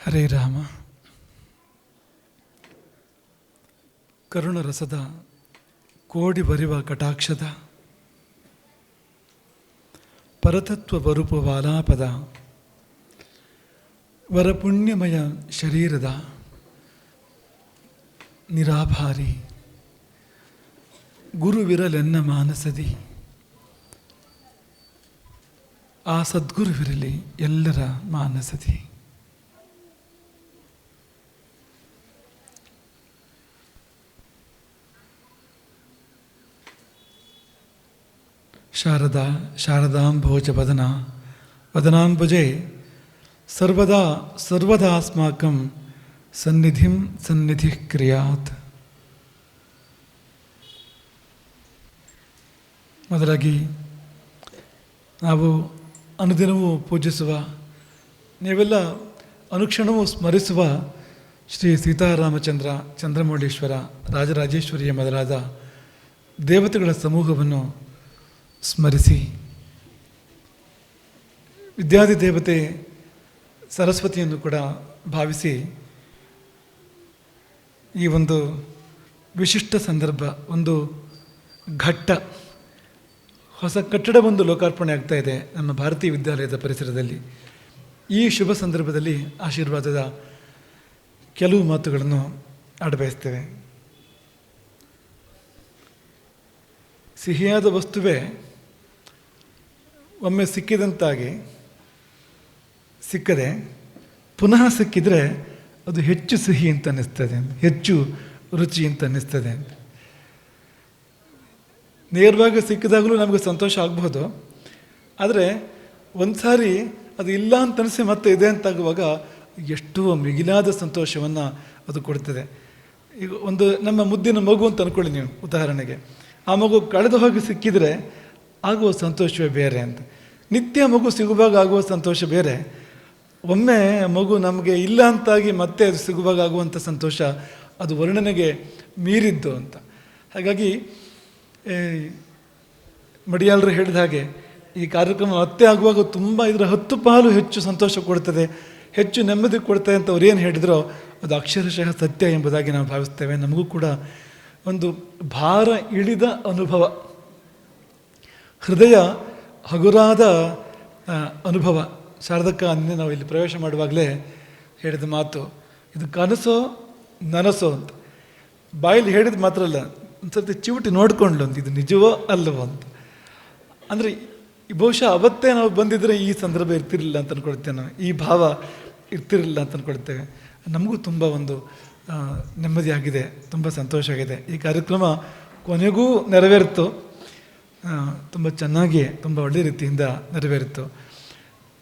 ಹರೇ ರಾಮ. ಕರುಣರಸದ ಕೋಡಿ ಬರಿವ ಕಟಾಕ್ಷದ ಪರತತ್ವ ಬರುಪ ವಾಲಾಪದ ವರಪುಣ್ಯಮಯ ಶರೀರದ ನಿರಾಭಾರಿ ಗುರುವಿರಲೆನ್ನ ಮಾನಸದಿ ಆ ಸದ್ಗುರುವಿರಲಿ ಎಲ್ಲರ ಮಾನಸದಿ. ಶಾರದಾ ಶಾರದಾಂಭೋಜ ವದನಾಂಬುಜೆ ಸರ್ವದಾಸ್ಮಾಕಂ ಸನ್ನಿಧಿ ಕ್ರಿಯಾತ್. ಮೊದಲಾಗಿ ನಾವು ಅನುದಿನವೂ ಪೂಜಿಸುವ, ನೀವೆಲ್ಲ ಅನುಕ್ಷಣವೂ ಸ್ಮರಿಸುವ ಶ್ರೀ ಸೀತಾರಾಮಚಂದ್ರ, ಚಂದ್ರಮೌಳೀಶ್ವರ, ರಾಜರಾಜೇಶ್ವರಿಯ ಮೊದಲಾದ ದೇವತೆಗಳ ಸಮೂಹವನ್ನು ಸ್ಮರಿಸಿ, ವಿದ್ಯಾದಿ ದೇವತೆ ಸರಸ್ವತಿಯನ್ನು ಕೂಡ ಭಾವಿಸಿ, ಈ ಒಂದು ವಿಶಿಷ್ಟ ಸಂದರ್ಭ, ಒಂದು ಘಟ್ಟ, ಹೊಸ ಕಟ್ಟಡವೊಂದು ಲೋಕಾರ್ಪಣೆ ಆಗ್ತಾ ಇದೆ ನಮ್ಮ ಭಾರತೀಯ ವಿದ್ಯಾಲಯದ ಪರಿಸರದಲ್ಲಿ. ಈ ಶುಭ ಸಂದರ್ಭದಲ್ಲಿ ಆಶೀರ್ವಾದದ ಕೆಲವು ಮಾತುಗಳನ್ನು ಆಡಬಯಸ್ತೇವೆ. ಸಿಹಿಯಾದ ವಸ್ತುವೇ ಒಮ್ಮೆ ಸಿಕ್ಕಿದಂತಾಗಿ ಸಿಕ್ಕದೆ ಪುನಃ ಸಿಕ್ಕಿದರೆ ಅದು ಹೆಚ್ಚು ಸಿಹಿ ಅಂತ ಅನ್ನಿಸ್ತದೆ, ಹೆಚ್ಚು ರುಚಿ ಅಂತ ಅನ್ನಿಸ್ತದೆ. ನೇರವಾಗಿ ಸಿಕ್ಕಿದಾಗಲೂ ನಮಗೆ ಸಂತೋಷ ಆಗಬಹುದು, ಆದರೆ ಒಂದು ಸಾರಿ ಅದು ಇಲ್ಲ ಅಂತ ಅನಿಸಿ ಮತ್ತೆ ಇದೆ ಅಂತಾಗುವಾಗ ಎಷ್ಟೋ ಮಿಗಿಲಾದ ಸಂತೋಷವನ್ನು ಅದು ಕೊಡ್ತದೆ. ಈಗ ಒಂದು ನಮ್ಮ ಮುದ್ದಿನ ಮಗು ಅಂತ ಅಂದ್ಕೊಳ್ಳಿ ನೀವು, ಉದಾಹರಣೆಗೆ. ಆ ಮಗು ಕಳೆದು ಹೋಗಿ ಸಿಕ್ಕಿದರೆ ಆಗುವ ಸಂತೋಷವೇ ಬೇರೆ ಅಂತ. ನಿತ್ಯ ಮಗು ಸಿಗುವಾಗ ಆಗುವ ಸಂತೋಷ ಬೇರೆ, ಒಮ್ಮೆ ಮಗು ನಮಗೆ ಇಲ್ಲ ಅಂತಾಗಿ ಮತ್ತೆ ಅದು ಸಿಗುವಾಗ ಆಗುವಂಥ ಸಂತೋಷ ಅದು ವರ್ಣನೆಗೆ ಮೀರಿದ್ದು ಅಂತ. ಹಾಗಾಗಿ ಮಡಿಯಾಳರು ಹೇಳಿದ ಹಾಗೆ ಈ ಕಾರ್ಯಕ್ರಮ ಮತ್ತೆ ಆಗುವಾಗ ತುಂಬ ಇದರ 10 ಪಾಲು ಹೆಚ್ಚು ಸಂತೋಷ ಕೊಡ್ತದೆ, ಹೆಚ್ಚು ನೆಮ್ಮದಿ ಕೊಡ್ತದೆ ಅಂತ ಅವ್ರು ಏನು ಹೇಳಿದ್ರೋ ಅದು ಅಕ್ಷರಶಃ ಸತ್ಯ ಎಂಬುದಾಗಿ ನಾವು ಭಾವಿಸ್ತೇವೆ. ನಮಗೂ ಕೂಡ ಒಂದು ಭಾರ ಇಳಿದ ಅನುಭವ, ಹೃದಯ ಹಗುರಾದ ಅನುಭವ. ಶಾರದಕ್ಕ ಅಂದೇ ನಾವು ಇಲ್ಲಿ ಪ್ರವೇಶ ಮಾಡುವಾಗಲೇ ಹೇಳಿದ ಮಾತು, ಇದು ಕನಸೋ ನನಸೋ ಅಂತ. ಬಾಯಲ್ಲಿ ಹೇಳಿದ ಮಾತ್ರ ಅಲ್ಲ, ಒಂದು ಸರ್ತಿ ಚಿವುಟಿ ನೋಡ್ಕೊಂಡ್ಲು ಅಂತ, ಇದು ನಿಜವೋ ಅಲ್ಲವೋ ಅಂತ. ಅಂದರೆ ಬಹುಶಃ ಅವತ್ತೇ ನಾವು ಬಂದಿದ್ದರೆ ಈ ಸಂದರ್ಭ ಇರ್ತಿರಲಿಲ್ಲ ಅಂತ ಅಂದ್ಕೊಳ್ತೇವೆ ನಾವು, ಈ ಭಾವ ಇರ್ತಿರಲಿಲ್ಲ ಅಂತ ಅಂದ್ಕೊಳ್ತೇವೆ. ನಮಗೂ ತುಂಬ ಒಂದು ನೆಮ್ಮದಿಯಾಗಿದೆ, ತುಂಬ ಸಂತೋಷ ಆಗಿದೆ. ಈ ಕಾರ್ಯಕ್ರಮ ಕೊನೆಗೂ ನೆರವೇರಿತು, ತುಂಬ ಚೆನ್ನಾಗಿ, ತುಂಬ ಒಳ್ಳೆಯ ರೀತಿಯಿಂದ ನೆರವೇರಿತು.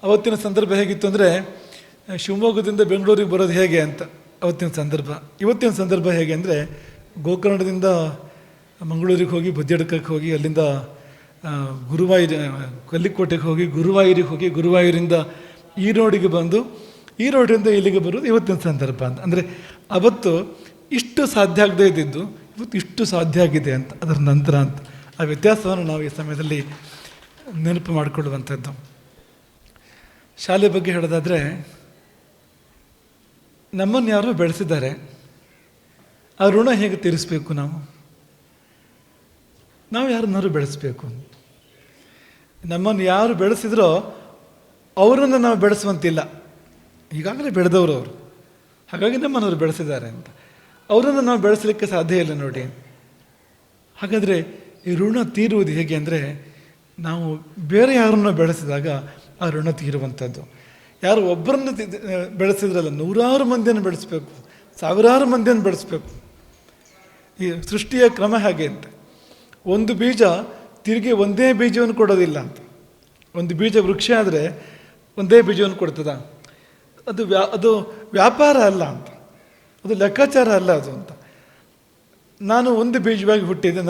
ಅವತ್ತಿನ ಸಂದರ್ಭ ಹೇಗಿತ್ತು ಅಂದರೆ, ಶಿವಮೊಗ್ಗದಿಂದ ಬೆಂಗಳೂರಿಗೆ ಬರೋದು ಹೇಗೆ ಅಂತ ಅವತ್ತಿನ ಸಂದರ್ಭ. ಇವತ್ತಿನ ಸಂದರ್ಭ ಹೇಗೆ ಅಂದರೆ, ಗೋಕರ್ಣದಿಂದ ಮಂಗಳೂರಿಗೆ ಹೋಗಿ ಬದಿಯಡ್ಕಕ್ಕೆ ಹೋಗಿ, ಅಲ್ಲಿಂದ ಕಲ್ಲಿಕೋಟೆಗೆ ಹೋಗಿ, ಗುರುವಾಯೂರಿಗೆ ಹೋಗಿ, ಗುರುವಾಯೂರಿಂದ ಈ ರೋಡಿಗೆ ಬಂದು, ಈ ರೋಡಿಂದ ಇಲ್ಲಿಗೆ ಬರೋದು ಇವತ್ತಿನ ಸಂದರ್ಭ ಅಂತ. ಅಂದರೆ ಅವತ್ತು ಇಷ್ಟು ಸಾಧ್ಯ ಆಗದೇ ಇದ್ದಿದ್ದು ಇವತ್ತು ಇಷ್ಟು ಸಾಧ್ಯ ಆಗಿದೆ ಅಂತ, ಅದರ ನಂತರ ಅಂತ. ಆ ವ್ಯತ್ಯಾಸವನ್ನು ನಾವು ಈ ಸಮಯದಲ್ಲಿ ನೆನಪು ಮಾಡಿಕೊಳ್ಳುವಂಥದ್ದು. ಶಾಲೆ ಬಗ್ಗೆ ಹೇಳೋದಾದರೆ, ನಮ್ಮನ್ನು ಯಾರೋ ಬೆಳೆಸಿದ್ದಾರೆ, ಆ ಋಣ ಹೇಗೆ ತೀರಿಸಬೇಕು? ನಾವು ಯಾರನ್ನಾರು ಬೆಳೆಸಬೇಕು. ನಮ್ಮನ್ನು ಯಾರು ಬೆಳೆಸಿದ್ರೋ ಅವರನ್ನು ನಾವು ಬೆಳೆಸುವಂತಿಲ್ಲ, ಈಗಾಗಲೇ ಬೆಳೆದವರು ಅವರು, ಹಾಗಾಗಿ ನಮ್ಮನ್ನು ಬೆಳೆಸಿದ್ದಾರೆ ಅಂತ. ಅವರನ್ನು ನಾವು ಬೆಳೆಸಲಿಕ್ಕೆ ಸಾಧ್ಯ ಇಲ್ಲ ನೋಡಿ. ಹಾಗಾದರೆ ಈ ಋಣ ತೀರುವುದು ಹೇಗೆ ಅಂದರೆ, ನಾವು ಬೇರೆ ಯಾರನ್ನು ಬೆಳೆಸಿದಾಗ ಆ ಋಣ ತೀರುವಂಥದ್ದು. ಯಾರು ಒಬ್ಬರನ್ನು ಬೆಳೆಸಿದ್ರಲ್ಲ, ನೂರಾರು ಮಂದಿಯನ್ನು ಬೆಳೆಸಬೇಕು, ಸಾವಿರಾರು ಮಂದಿಯನ್ನು ಬೆಳೆಸಬೇಕು. ಈ ಸೃಷ್ಟಿಯ ಕ್ರಮ ಹಾಗೆ ಅಂತ. ಒಂದು ಬೀಜ ತಿರುಗಿ ಒಂದೇ ಬೀಜವನ್ನು ಕೊಡೋದಿಲ್ಲ ಅಂತ. ಒಂದು ಬೀಜ ವೃಕ್ಷ ಆದರೆ ಒಂದೇ ಬೀಜವನ್ನು ಕೊಡ್ತದ? ಅದು ವ್ಯಾಪಾರ ಅಲ್ಲ ಅಂತ, ಅದು ಲೆಕ್ಕಾಚಾರ ಅಲ್ಲ ಅದು ಅಂತ. ನಾನು ಒಂದು ಬೀಜವಾಗಿ ಹುಟ್ಟಿದ್ದೆ,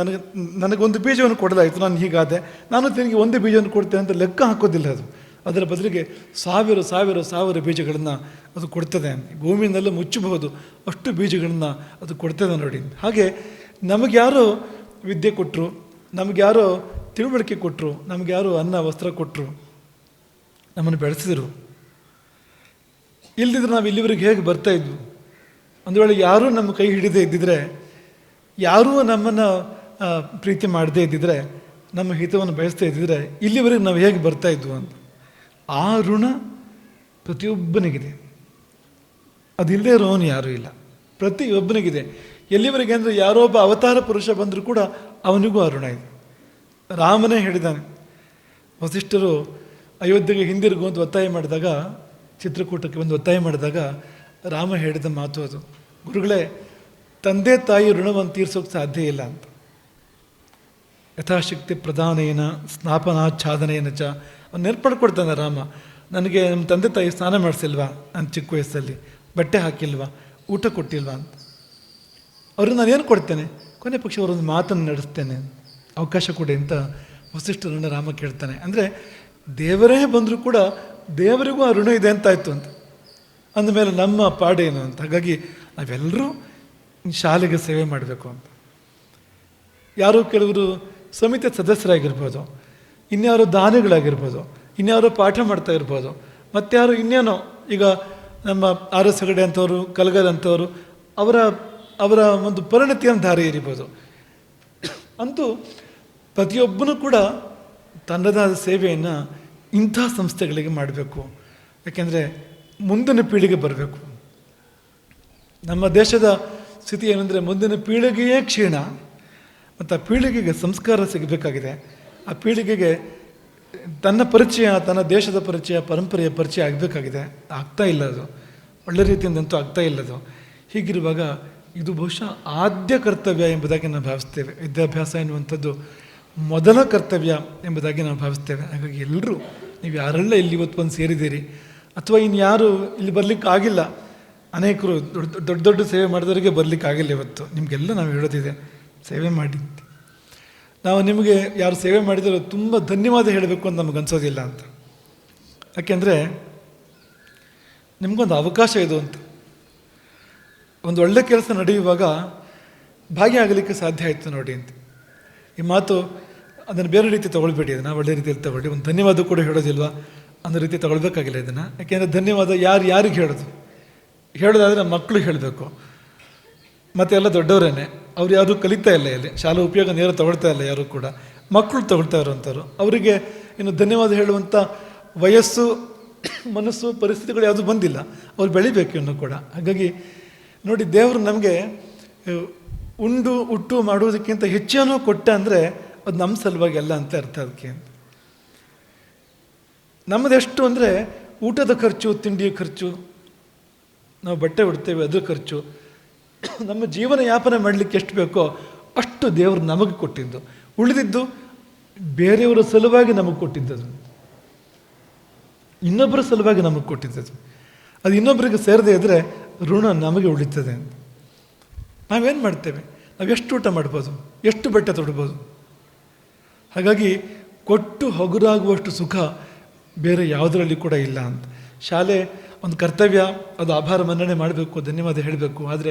ನನಗೊಂದು ಬೀಜವನ್ನು ಕೊಡಲಾಯಿತು, ನಾನು ಹೀಗಾದೆ, ನಾನು ತಿರುಗಿ ಒಂದು ಬೀಜವನ್ನು ಕೊಡ್ತೇನೆ ಅಂತ ಲೆಕ್ಕ ಹಾಕೋದಿಲ್ಲ ಅದು. ಅದರ ಬದಲಿಗೆ ಸಾವಿರ ಬೀಜಗಳನ್ನು ಅದು ಕೊಡ್ತದೆ. ಭೂಮಿಯನ್ನೆಲ್ಲ ಮುಚ್ಚಬಹುದು ಅಷ್ಟು ಬೀಜಗಳನ್ನು ಅದು ಕೊಡ್ತದೆ ನೋಡಿ. ಹಾಗೆ ನಮಗೆ ಯಾರೋ ವಿದ್ಯೆ ಕೊಟ್ಟರು, ನಮಗೆ ಯಾರೋ ತಿಳುವಳಿಕೆ ಕೊಟ್ಟರು, ನಮಗೆ ಯಾರೋ ಅನ್ನ ವಸ್ತ್ರ ಕೊಟ್ಟರು, ನಮ್ಮನ್ನು ಬೆಳೆಸಿದರು. ಇಲ್ದಿದ್ರೆ ನಾವು ಇಲ್ಲಿವರೆಗೆ ಹೇಗೆ ಬರ್ತಾ ಇದ್ವು? ಒಂದು ವೇಳೆ ಯಾರೂ ನಮ್ಮ ಕೈ ಹಿಡಿದೇ ಇದ್ದಿದ್ರೆ, ಯಾರೂ ನಮ್ಮನ್ನು ಪ್ರೀತಿ ಮಾಡದೇ ಇದ್ದಿದ್ರೆ, ನಮ್ಮ ಹಿತವನ್ನು ಬಯಸ್ತಾ ಇದ್ದಿದ್ರೆ ಇಲ್ಲಿವರೆಗೆ ನಾವು ಹೇಗೆ ಬರ್ತಾ ಇದ್ವು ಅಂತ. ಆ ಋಣ ಪ್ರತಿಯೊಬ್ಬನಿಗಿದೆ. ಅದಿಲ್ಲದೆ ಇರೋನು ಯಾರೂ ಇಲ್ಲ, ಪ್ರತಿಯೊಬ್ಬನಿಗಿದೆ. ಎಲ್ಲಿವರೆಗೆ ಅಂದರೆ ಯಾರೋ ಒಬ್ಬ ಅವತಾರ ಪುರುಷ ಬಂದರೂ ಕೂಡ ಅವನಿಗೂ ಆ ಋಣ ಇದೆ. ರಾಮನೇ ಹೇಳಿದ್ದಾನೆ, ವಸಿಷ್ಠರು ಅಯೋಧ್ಯೆಗೆ ಹಿಂದಿರುಗು ಅಂತ ಒತ್ತಾಯ ಮಾಡಿದಾಗ, ಚಿತ್ರಕೂಟಕ್ಕೆ ಬಂದು ಒತ್ತಾಯ ಮಾಡಿದಾಗ ರಾಮ ಹೇಳಿದ ಮಾತು ಅದು, ಗುರುಗಳೇ, ತಂದೆ ತಾಯಿ ಋಣವನ್ನು ತೀರ್ಸೋಕ್ಕೆ ಸಾಧ್ಯ ಇಲ್ಲ ಅಂತ. ಯಥಾಶಕ್ತಿ ಪ್ರಧಾನೇನ ಸ್ನಾಪನಾಚ್ಛಾದನೇನ ಚ. ಅವ್ನು ನೆನ್ಪಡ್ಕೊಡ್ತಾನೆ ರಾಮ, ನನಗೆ ನಮ್ಮ ತಂದೆ ತಾಯಿ ಸ್ನಾನ ಮಾಡಿಸಿಲ್ವಾ ನಾನು ಚಿಕ್ಕ ವಯಸ್ಸಲ್ಲಿ, ಬಟ್ಟೆ ಹಾಕಿಲ್ವಾ, ಊಟ ಕೊಟ್ಟಿಲ್ವಾ ಅಂತ. ಅವ್ರಿಗೆ ನಾನು ಏನು ಕೊಡ್ತೇನೆ? ಕೊನೆ ಪಕ್ಷ ಅವರೊಂದು ಮಾತನ್ನು ನಡೆಸ್ತೇನೆ, ಅವಕಾಶ ಕೊಡಿ ಅಂತ ವಸಿಷ್ಠರನ್ನು ರಾಮ ಕೇಳ್ತಾನೆ. ಅಂದರೆ ದೇವರೇ ಬಂದರೂ ಕೂಡ ದೇವರಿಗೂ ಆ ಋಣ ಇದೆ ಅಂತಾಯಿತು ಅಂತ. ಅಂದಮೇಲೆ ನಮ್ಮ ಪಾಡೇನು ಅಂತ. ಹಾಗಾಗಿ ನಾವೆಲ್ಲರೂ ಶಾಲೆಗೆ ಸೇವೆ ಮಾಡಬೇಕು ಅಂತ. ಯಾರು ಕೆಲವರು ಸಮಿತಿ ಸದಸ್ಯರಾಗಿರ್ಬೋದು, ಇನ್ಯಾರೋ ದಾನಿಗಳಾಗಿರ್ಬೋದು, ಇನ್ಯಾರೋ ಪಾಠ ಮಾಡ್ತಾ ಇರ್ಬೋದು, ಮತ್ತಾರು ಇನ್ನೇನೋ, ಈಗ ನಮ್ಮ ಆರ್ ಎಸ್ ಹೆಗಡೆ ಅಂಥವ್ರು, ಕಲಗಲ್ ಅಂಥವ್ರು, ಅವರ ಒಂದು ಪರಿಣತಿಯನ್ನು ದಾರಿ ಇರಿಬೋದು. ಅಂತೂ ಪ್ರತಿಯೊಬ್ಬನೂ ಕೂಡ ತನ್ನದಾದ ಸೇವೆಯನ್ನು ಇಂಥ ಸಂಸ್ಥೆಗಳಿಗೆ ಮಾಡಬೇಕು. ಯಾಕೆಂದರೆ ಮುಂದಿನ ಪೀಳಿಗೆ ಬರಬೇಕು. ನಮ್ಮ ದೇಶದ ಸ್ಥಿತಿ ಏನಂದರೆ ಮುಂದಿನ ಪೀಳಿಗೆಯೇ ಕ್ಷೀಣ, ಮತ್ತು ಆ ಪೀಳಿಗೆಗೆ ಸಂಸ್ಕಾರ ಸಿಗಬೇಕಾಗಿದೆ. ಆ ಪೀಳಿಗೆಗೆ ತನ್ನ ಪರಿಚಯ, ತನ್ನ ದೇಶದ ಪರಿಚಯ, ಪರಂಪರೆಯ ಪರಿಚಯ ಆಗಬೇಕಾಗಿದೆ. ಆಗ್ತಾ ಇಲ್ಲ, ಅದು ಒಳ್ಳೆ ರೀತಿಯಿಂದಂತೂ ಆಗ್ತಾ ಇಲ್ಲದು. ಹೀಗಿರುವಾಗ ಇದು ಬಹುಶಃ ಆದ್ಯ ಕರ್ತವ್ಯ ಎಂಬುದಾಗಿ ನಾವು ಭಾವಿಸ್ತೇವೆ. ವಿದ್ಯಾಭ್ಯಾಸ ಎನ್ನುವಂಥದ್ದು ಮೊದಲ ಕರ್ತವ್ಯ ಎಂಬುದಾಗಿ ನಾವು ಭಾವಿಸ್ತೇವೆ. ಹಾಗಾಗಿ ಎಲ್ಲರೂ, ನೀವು ಯಾರೆಲ್ಲ ಇಲ್ಲಿ ಇವತ್ತು ಬಂದು ಸೇರಿದ್ದೀರಿ, ಅಥವಾ ಇನ್ಯಾರು ಇಲ್ಲಿ ಬರಲಿಕ್ಕೆ ಆಗಿಲ್ಲ, ಅನೇಕರು ದೊಡ್ಡ ದೊಡ್ಡ ಸೇವೆ ಮಾಡಿದವರಿಗೆ ಬರಲಿಕ್ಕೆ ಆಗಿಲ್ಲ, ಇವತ್ತು ನಿಮಗೆಲ್ಲ ನಾವು ಹೇಳೋದಿದೆ, ಸೇವೆ ಮಾಡಿ. ನಾವು ನಿಮಗೆ ಯಾರು ಸೇವೆ ಮಾಡಿದರೂ ತುಂಬ ಧನ್ಯವಾದ ಹೇಳಬೇಕು ಅಂತ ನಮಗೆ ಅನಿಸೋದಿಲ್ಲ ಅಂತ. ಯಾಕೆಂದರೆ ನಿಮಗೊಂದು ಅವಕಾಶ ಇದು ಅಂತ. ಒಂದು ಒಳ್ಳೆ ಕೆಲಸ ನಡೆಯುವಾಗ ಭಾಗಿಯಾಗಲಿಕ್ಕೆ ಸಾಧ್ಯ ಆಯಿತು ನೋಡಿ ಅಂತ. ಈ ಮಾತು ಅದನ್ನು ಬೇರೆ ರೀತಿ ತೊಗೊಳ್ಬೇಡಿ, ಅದನ್ನು ಒಳ್ಳೆ ರೀತಿಯಲ್ಲಿ ತಗೊಳ್ಳಿ. ಒಂದು ಧನ್ಯವಾದ ಕೂಡ ಹೇಳೋದಿಲ್ವಾ ಅನ್ನೋ ರೀತಿ ತಗೊಳ್ಬೇಕಾಗಿಲ್ಲ ಇದನ್ನು. ಯಾಕೆಂದರೆ ಧನ್ಯವಾದ ಯಾರಿಗೆ ಹೇಳೋದು? ಹೇಳೋದಾದರೆ ಮಕ್ಕಳು ಹೇಳಬೇಕು, ಮತ್ತು ಎಲ್ಲ ದೊಡ್ಡವರೇನೆ, ಅವ್ರು ಯಾರೂ ಕಲಿತಾ ಇಲ್ಲ, ಇಲ್ಲಿ ಶಾಲಾ ಉಪಯೋಗ ನೇರ ತಗೊಳ್ತಾ ಇಲ್ಲ ಯಾರೂ ಕೂಡ, ಮಕ್ಕಳು ತಗೊಳ್ತಾ ಇರೋವಂಥವ್ರು. ಅವರಿಗೆ ಇನ್ನು ಧನ್ಯವಾದ ಹೇಳುವಂಥ ವಯಸ್ಸು, ಮನಸ್ಸು, ಪರಿಸ್ಥಿತಿಗಳು ಯಾವುದೂ ಬಂದಿಲ್ಲ, ಅವ್ರು ಬೆಳಿಬೇಕು ಇನ್ನೂ ಕೂಡ. ಹಾಗಾಗಿ ನೋಡಿ, ದೇವರು ನಮಗೆ ಉಂಡು ಉಟ್ಟು ಮಾಡುವುದಕ್ಕಿಂತ ಹೆಚ್ಚೇನೋ ಕೊಟ್ಟ ಅಂದರೆ ಅದು ನಮ್ಮ ಸಲುವಾಗಿ ಅಲ್ಲ ಅಂತ ಅರ್ಥ. ಅದಕ್ಕೆ ನಮ್ಮದೆಷ್ಟು ಅಂದರೆ ಊಟದ ಖರ್ಚು, ತಿಂಡಿಯ ಖರ್ಚು, ನಾವು ಬಟ್ಟೆ ಉಡ್ತೇವೆ ಅದ್ರ ಖರ್ಚು, ನಮ್ಮ ಜೀವನ ಯಾಪನೆ ಮಾಡಲಿಕ್ಕೆ ಎಷ್ಟು ಬೇಕೋ ಅಷ್ಟು ದೇವರು ನಮಗೆ ಕೊಟ್ಟಿದ್ದು. ಉಳಿದಿದ್ದು ಬೇರೆಯವರ ಸಲುವಾಗಿ ನಮಗೆ ಕೊಟ್ಟಿದ್ದದು, ಇನ್ನೊಬ್ಬರ ಸಲುವಾಗಿ ನಮಗೆ ಕೊಟ್ಟಿದ್ದದು. ಅದು ಇನ್ನೊಬ್ಬರಿಗೆ ಸೇರದೇ ಇದ್ದರೆ ಋಣ ನಮಗೆ ಉಳಿತದೆ ಅಂತ. ನಾವೇನು ಮಾಡ್ತೇವೆ? ನಾವು ಎಷ್ಟು ಊಟ ಮಾಡ್ಬೋದು, ಎಷ್ಟು ಬಟ್ಟೆ ತೊಡ್ಬೋದು. ಹಾಗಾಗಿ ಕೊಟ್ಟು ಹಗುರಾಗುವಷ್ಟು ಸುಖ ಬೇರೆ ಯಾವುದರಲ್ಲಿ ಕೂಡ ಇಲ್ಲ ಅಂತ. ಶಾಲೆ ಒಂದು ಕರ್ತವ್ಯ, ಅದು ಆಭಾರ ಮನ್ನಣೆ ಮಾಡಬೇಕು, ಧನ್ಯವಾದ ಹೇಳಬೇಕು. ಆದರೆ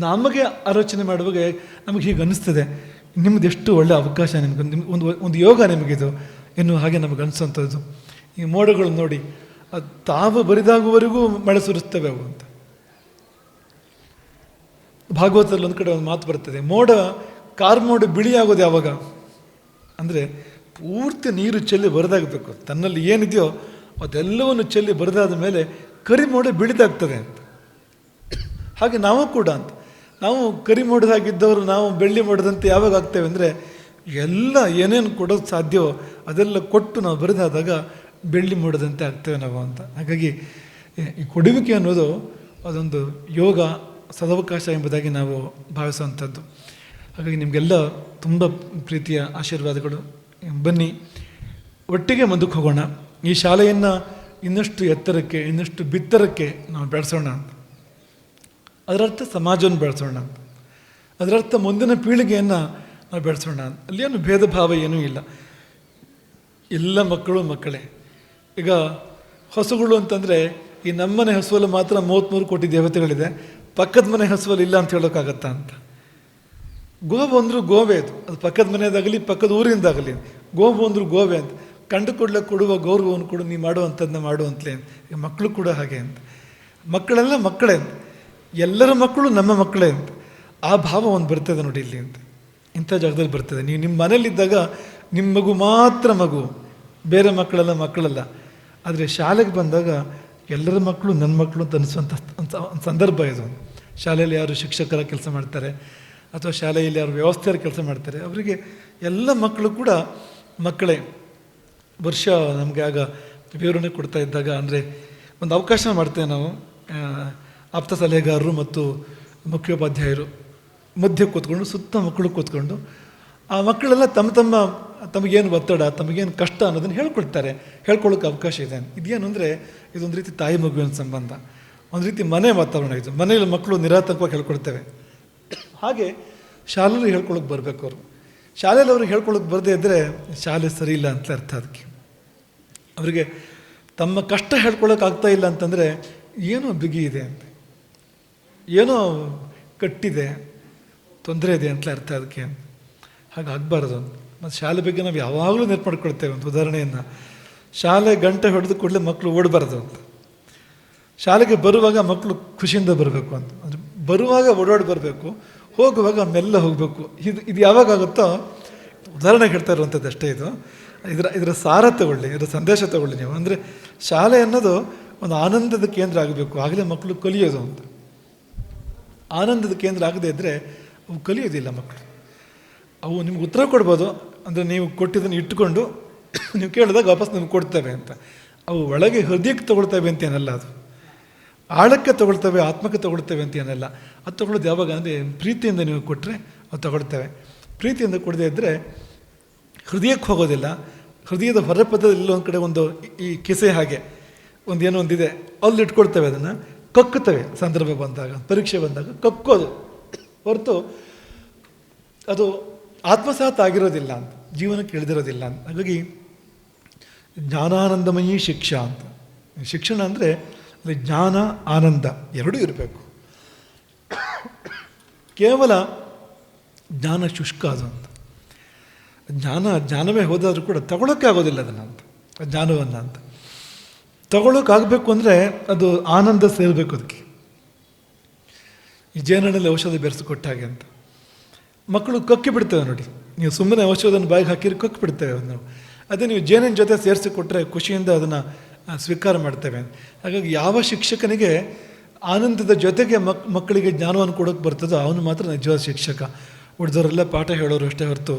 ನಮಗೆ ಆಲೋಚನೆ ಮಾಡುವಾಗ ನಮಗೆ ಹೀಗೆ ಅನ್ನಿಸ್ತದೆ, ನಿಮ್ಮದು ಎಷ್ಟು ಒಳ್ಳೆಯ ಅವಕಾಶ, ನಿಮ್ಗೆ ಒಂದು ಯೋಗ ನಿಮಗಿದು ಎನ್ನುವ ಹಾಗೆ ನಮಗೆ ಅನಿಸೋಂಥದ್ದು. ಈ ಮೋಡಗಳು ನೋಡಿ, ಅದು ತಾವು ಬರಿದಾಗುವವರೆಗೂ ಮಳೆ ಸುರಿಸ್ತವೆ ಅವು ಅಂತ. ಭಾಗವತದಲ್ಲಿ ಒಂದು ಕಡೆ ಒಂದು ಮಾತು ಬರ್ತದೆ, ಕಾರ್ಮೋಡ ಬಿಳಿ ಆಗೋದು ಯಾವಾಗ ಅಂದರೆ ಪೂರ್ತಿ ನೀರು ಚೆಲ್ಲಿ ಬರದಾಗಬೇಕು, ತನ್ನಲ್ಲಿ ಏನಿದೆಯೋ ಅದೆಲ್ಲವನ್ನು ಚೆಲ್ಲಿ ಬರದಾದ ಮೇಲೆ ಕರಿಮೋಡ ಬಿಳಿದಾಗ್ತದೆ ಅಂತ. ಹಾಗೆ ನಾವು ಕೂಡ ಅಂತ, ನಾವು ಕರಿಮೋಡದಾಗಿದ್ದವರು ನಾವು ಬೆಳ್ಳಿ ಮೋಡದಂತೆ ಯಾವಾಗ ಆಗ್ತೇವೆ ಅಂದರೆ ಎಲ್ಲ ಏನೇನು ಕೊಡೋದು ಸಾಧ್ಯವೋ ಅದೆಲ್ಲ ಕೊಟ್ಟು ನಾವು ಬರೆದಾದಾಗ ಬೆಳ್ಳಿ ಮೋಡದಂತೆ ಆಗ್ತೇವೆ ನಾವು ಅಂತ. ಹಾಗಾಗಿ ಈ ಕೊಡುವಿಕೆ ಅನ್ನೋದು ಅದೊಂದು ಯೋಗ, ಸದವಕಾಶ ಎಂಬುದಾಗಿ ನಾವು ಭಾವಿಸುವಂಥದ್ದು. ಹಾಗಾಗಿ ನಿಮಗೆಲ್ಲ ತುಂಬ ಪ್ರೀತಿಯ ಆಶೀರ್ವಾದಗಳು. ಬನ್ನಿ, ಒಟ್ಟಿಗೆ ಮುಂದಕ್ಕೆ ಹೋಗೋಣ. ಈ ಶಾಲೆಯನ್ನು ಇನ್ನಷ್ಟು ಎತ್ತರಕ್ಕೆ, ಇನ್ನಷ್ಟು ಬಿತ್ತರಕ್ಕೆ ನಾವು ಬೆಳೆಸೋಣ ಅಂತ. ಅದರರ್ಥ ಸಮಾಜವನ್ನು ಬೆಳೆಸೋಣ ಅಂತ, ಅದರರ್ಥ ಮುಂದಿನ ಪೀಳಿಗೆಯನ್ನು ನಾವು ಬೆಳೆಸೋಣ ಅಂತ. ಅಲ್ಲೇನು ಭೇದ ಭಾವ ಏನೂ ಇಲ್ಲ, ಎಲ್ಲ ಮಕ್ಕಳು ಮಕ್ಕಳೇ. ಈಗ ಹಸುಗಳು ಅಂತಂದರೆ ಈ ನಮ್ಮನೆ ಹಸುವಲ್ಲಿ ಮಾತ್ರ 33 ಕೋಟಿ ದೇವತೆಗಳಿದೆ, ಪಕ್ಕದ ಮನೆ ಹಸುವಲ್ಲಿ ಇಲ್ಲ ಅಂತ ಹೇಳೋಕ್ಕಾಗತ್ತಾ ಅಂತ. ಗೋವು ಅಂದರೂ ಗೋವೇ, ಅದು ಪಕ್ಕದ ಮನೆಯದಾಗಲಿ ಪಕ್ಕದ ಊರಿಂದಾಗಲಿ, ಗೋವು ಅಂದರೂ ಗೋವೇ ಅಂತ. ಕಂಡು ಕೊಡಲಿಕ್ಕೆ ಕೊಡುವ ಗೌರವವನ್ನು ಕೊಡು, ನೀ ಮಾಡುವಂಥದ್ದನ್ನ ಮಾಡುವಂತಲೇ. ಈಗ ಮಕ್ಕಳು ಕೂಡ ಹಾಗೆ ಅಂತ. ಮಕ್ಕಳೆಲ್ಲ ಮಕ್ಕಳೇ ಅಂತ, ಎಲ್ಲರ ಮಕ್ಕಳು ನಮ್ಮ ಮಕ್ಕಳೇ ಅಂತ ಆ ಭಾವ ಒಂದು ಬರ್ತದೆ ನೋಡಿ ಇಲ್ಲಿ ಅಂತ. ಇಂಥ ಜಾಗದಲ್ಲಿ ಬರ್ತದೆ. ನೀವು ನಿಮ್ಮ ಮನೇಲಿದ್ದಾಗ ನಿಮ್ಮ ಮಗು ಮಾತ್ರ ಮಗು, ಬೇರೆ ಮಕ್ಕಳೆಲ್ಲ ಮಕ್ಕಳಲ್ಲ. ಆದರೆ ಶಾಲೆಗೆ ಬಂದಾಗ ಎಲ್ಲರ ಮಕ್ಕಳು ನನ್ನ ಮಕ್ಕಳು ಅಂತ ಅನಿಸುವಂಥ ಸಂದರ್ಭ ಇದು. ಶಾಲೆಯಲ್ಲಿ ಯಾರು ಶಿಕ್ಷಕರ ಕೆಲಸ ಮಾಡ್ತಾರೆ ಅಥವಾ ಶಾಲೆಯಲ್ಲಿ ಯಾರು ವ್ಯವಸ್ಥೆಯರ ಕೆಲಸ ಮಾಡ್ತಾರೆ, ಅವರಿಗೆ ಎಲ್ಲ ಮಕ್ಕಳು ಕೂಡ ಮಕ್ಕಳೇ. ವರ್ಷ ನಮಗೆ ಆಗ ವಿವರಣೆ ಕೊಡ್ತಾ ಇದ್ದಾಗ ಅಂದರೆ ಒಂದು ಅವಕಾಶ ಮಾಡ್ತೇವೆ ನಾವು, ಆಪ್ತ ಸಲಹೆಗಾರರು ಮತ್ತು ಮುಖ್ಯೋಪಾಧ್ಯಾಯರು ಮಧ್ಯೆ ಕೂತ್ಕೊಂಡು ಸುತ್ತ ಮಕ್ಕಳು ಕೂತ್ಕೊಂಡು ಆ ಮಕ್ಕಳೆಲ್ಲ ತಮಗೇನು ಒತ್ತಡ, ತಮಗೇನು ಕಷ್ಟ ಅನ್ನೋದನ್ನು ಹೇಳ್ಕೊಳ್ತಾರೆ. ಹೇಳ್ಕೊಳ್ಳೋಕೆ ಅವಕಾಶ ಇದೆ. ಇದೇನು ಅಂದರೆ ಇದೊಂದು ರೀತಿ ತಾಯಿ ಮಗುವಿನ ಸಂಬಂಧ, ಒಂದು ರೀತಿ ಮನೆ ವಾತಾವರಣ ಇದು. ಮನೆಯಲ್ಲಿ ಮಕ್ಕಳು ನಿರಾತಂಕವಾಗಿ ಹೇಳ್ಕೊಳ್ತೇವೆ. ಹಾಗೆ ಶಾಲೆಯಲ್ಲಿ ಹೇಳ್ಕೊಳಕ್ಕೆ ಬರಬೇಕು ಅವರು. ಶಾಲೆಯಲ್ಲಿ ಅವ್ರಿಗೆ ಹೇಳ್ಕೊಳಕ್ಕೆ ಬರದೇ ಇದ್ದರೆ ಶಾಲೆ ಸರಿ ಇಲ್ಲ ಅಂತ ಅರ್ಥ. ಅದಕ್ಕೆ ಅವರಿಗೆ ತಮ್ಮ ಕಷ್ಟ ಹೇಳ್ಕೊಳಕ್ಕೆ ಆಗ್ತಾ ಇಲ್ಲ ಅಂತಂದರೆ ಏನೋ ಬಿಗಿ ಇದೆ ಅಂತ, ಏನೋ ಕಟ್ಟಿದೆ, ತೊಂದರೆ ಇದೆ ಅಂತ ಅರ್ಥ. ಅದಕ್ಕೆ ಹಾಗೆ ಆಗಬಾರ್ದು. ಮತ್ತು ಶಾಲೆ ಬಗ್ಗೆ ನಾವು ಯಾವಾಗಲೂ ನೆನಪು ಮಾಡ್ಕೊಳ್ತೇವೆ. ಒಂದು ಉದಾಹರಣೆಯನ್ನು, ಶಾಲೆ ಗಂಟೆ ಹೊಡೆದು ಕೂಡಲೇ ಮಕ್ಕಳು ಓಡಬಾರ್ದು ಅಂತ. ಶಾಲೆಗೆ ಬರುವಾಗ ಮಕ್ಕಳು ಖುಷಿಯಿಂದ ಬರಬೇಕು ಅಂತ. ಅಂದರೆ ಬರುವಾಗ ಓಡಾಡಿ ಬರಬೇಕು, ಹೋಗುವಾಗ ಮೆಲ್ಲ ಹೋಗಬೇಕು. ಇದು ಯಾವಾಗ ಆಗುತ್ತೋ, ಉದಾಹರಣೆ ಹೇಳ್ತಾ ಇರುವಂಥದ್ದು ಅಷ್ಟೇ ಇದು. ಇದರ ಸಾರ ತಗೊಳ್ಳಿ, ಇದರ ಸಂದೇಶ ತಗೊಳ್ಳಿ ನೀವು. ಅಂದರೆ ಶಾಲೆ ಅನ್ನೋದು ಒಂದು ಆನಂದದ ಕೇಂದ್ರ ಆಗಬೇಕು, ಆಗಲೇ ಮಕ್ಕಳು ಕಲಿಯೋದು ಅಂತ. ಆನಂದದ ಕೇಂದ್ರ ಆಗದೇ ಇದ್ದರೆ ಅವು ಕಲಿಯೋದಿಲ್ಲ ಮಕ್ಕಳು. ಅವು ನಿಮ್ಗೆ ಉತ್ತರ ಕೊಡ್ಬೋದು, ಅಂದರೆ ನೀವು ಕೊಟ್ಟಿದ್ದನ್ನು ಇಟ್ಟುಕೊಂಡು ನೀವು ಕೇಳಿದಾಗ ವಾಪಸ್ ನಿಮ್ಗೆ ಕೊಡ್ತೇವೆ ಅಂತ. ಅವು ಒಳಗೆ ಹೃದಯಕ್ಕೆ ತೊಗೊಳ್ತೇವೆ ಅಂತ ಏನಲ್ಲ, ಅದು ಆಳಕ್ಕೆ ತೊಗೊಳ್ತೇವೆ, ಆತ್ಮಕ್ಕೆ ತೊಗೊಳ್ತೇವೆ ಅಂತ ಏನಲ್ಲ. ಅದು ತೊಗೊಳ್ಳೋದು ಯಾವಾಗ ಅಂದರೆ ಪ್ರೀತಿಯಿಂದ ನೀವು ಕೊಟ್ಟರೆ ಅದು ತಗೊಳ್ತೇವೆ. ಪ್ರೀತಿಯಿಂದ ಕೊಡದೇ ಇದ್ದರೆ ಹೃದಯಕ್ಕೆ ಹೋಗೋದಿಲ್ಲ. ಹೃದಯದ ಹೊರಪದದಲ್ಲಿ ಇಲ್ಲೊಂದು ಕಡೆ ಒಂದು ಈ ಕಿಸೆ ಹಾಗೆ ಒಂದೇನೋ ಒಂದಿದೆ, ಅಲ್ಲಿ ಇಟ್ಕೊಳ್ತೇವೆ, ಅದನ್ನು ಕಕ್ಕುತ್ತೇವೆ. ಸಂದರ್ಭ ಬಂದಾಗ, ಪರೀಕ್ಷೆ ಬಂದಾಗ ಕಕ್ಕೋದು ಹೊರತು ಅದು ಆತ್ಮಸಾತ್ ಆಗಿರೋದಿಲ್ಲ ಅಂತ, ಜೀವನಕ್ಕೆ ಇಳಿದಿರೋದಿಲ್ಲ ಅಂತ. ಹಾಗಾಗಿ ಜ್ಞಾನಾನಂದಮಯೀ ಶಿಕ್ಷಾ ಅಂತ. ಶಿಕ್ಷಣ ಅಂದರೆ ಅಲ್ಲಿ ಜ್ಞಾನ ಆನಂದ ಎರಡೂ ಇರಬೇಕು. ಕೇವಲ ಜ್ಞಾನ ಶುಷ್ಕ ಅದು ಅಂತ. ಜ್ಞಾನವೇ ಹೋದಾದರೂ ಕೂಡ ತಗೊಳ್ಳೋಕ್ಕೆ ಆಗೋದಿಲ್ಲ ಅದನ್ನು ಅಂತ, ಜ್ಞಾನವನ್ನು ಅಂತ. ತಗೊಳ್ಳೋಕ್ಕಾಗಬೇಕು ಅಂದರೆ ಅದು ಆನಂದ ಸೇರಬೇಕು. ಅದಕ್ಕೆ ಈ ಜೇನಿನಲ್ಲಿ ಔಷಧ ಬೆರೆಸಿಕೊಟ್ಟ ಹಾಗೆ ಅಂತ ಮಕ್ಕಳು ಕಕ್ಕಿ ಬಿಡ್ತೇವೆ ನೋಡಿ. ನೀವು ಸುಮ್ಮನೆ ಔಷಧನ ಬಾಯಿಗೆ ಹಾಕಿರಿ ಕಕ್ಕಿ ಬಿಡ್ತೇವೆ ನಾವು. ಅದೇ ನೀವು ಜೇನಿನ ಜೊತೆ ಸೇರಿಸಿಕೊಟ್ರೆ ಖುಷಿಯಿಂದ ಅದನ್ನು ಸ್ವೀಕಾರ ಮಾಡ್ತೇವೆ. ಹಾಗಾಗಿ ಯಾವ ಶಿಕ್ಷಕನಿಗೆ ಆನಂದದ ಜೊತೆಗೆ ಮಕ್ಕಳಿಗೆ ಜ್ಞಾನವನ್ನು ಕೊಡೋಕ್ಕೆ ಬರ್ತದೋ ಅವನು ಮಾತ್ರ ನಿಜವಾದ ಶಿಕ್ಷಕ. ಉಳಿದವರೆಲ್ಲ ಪಾಠ ಹೇಳೋರು ಅಷ್ಟೇ ಹೊರತು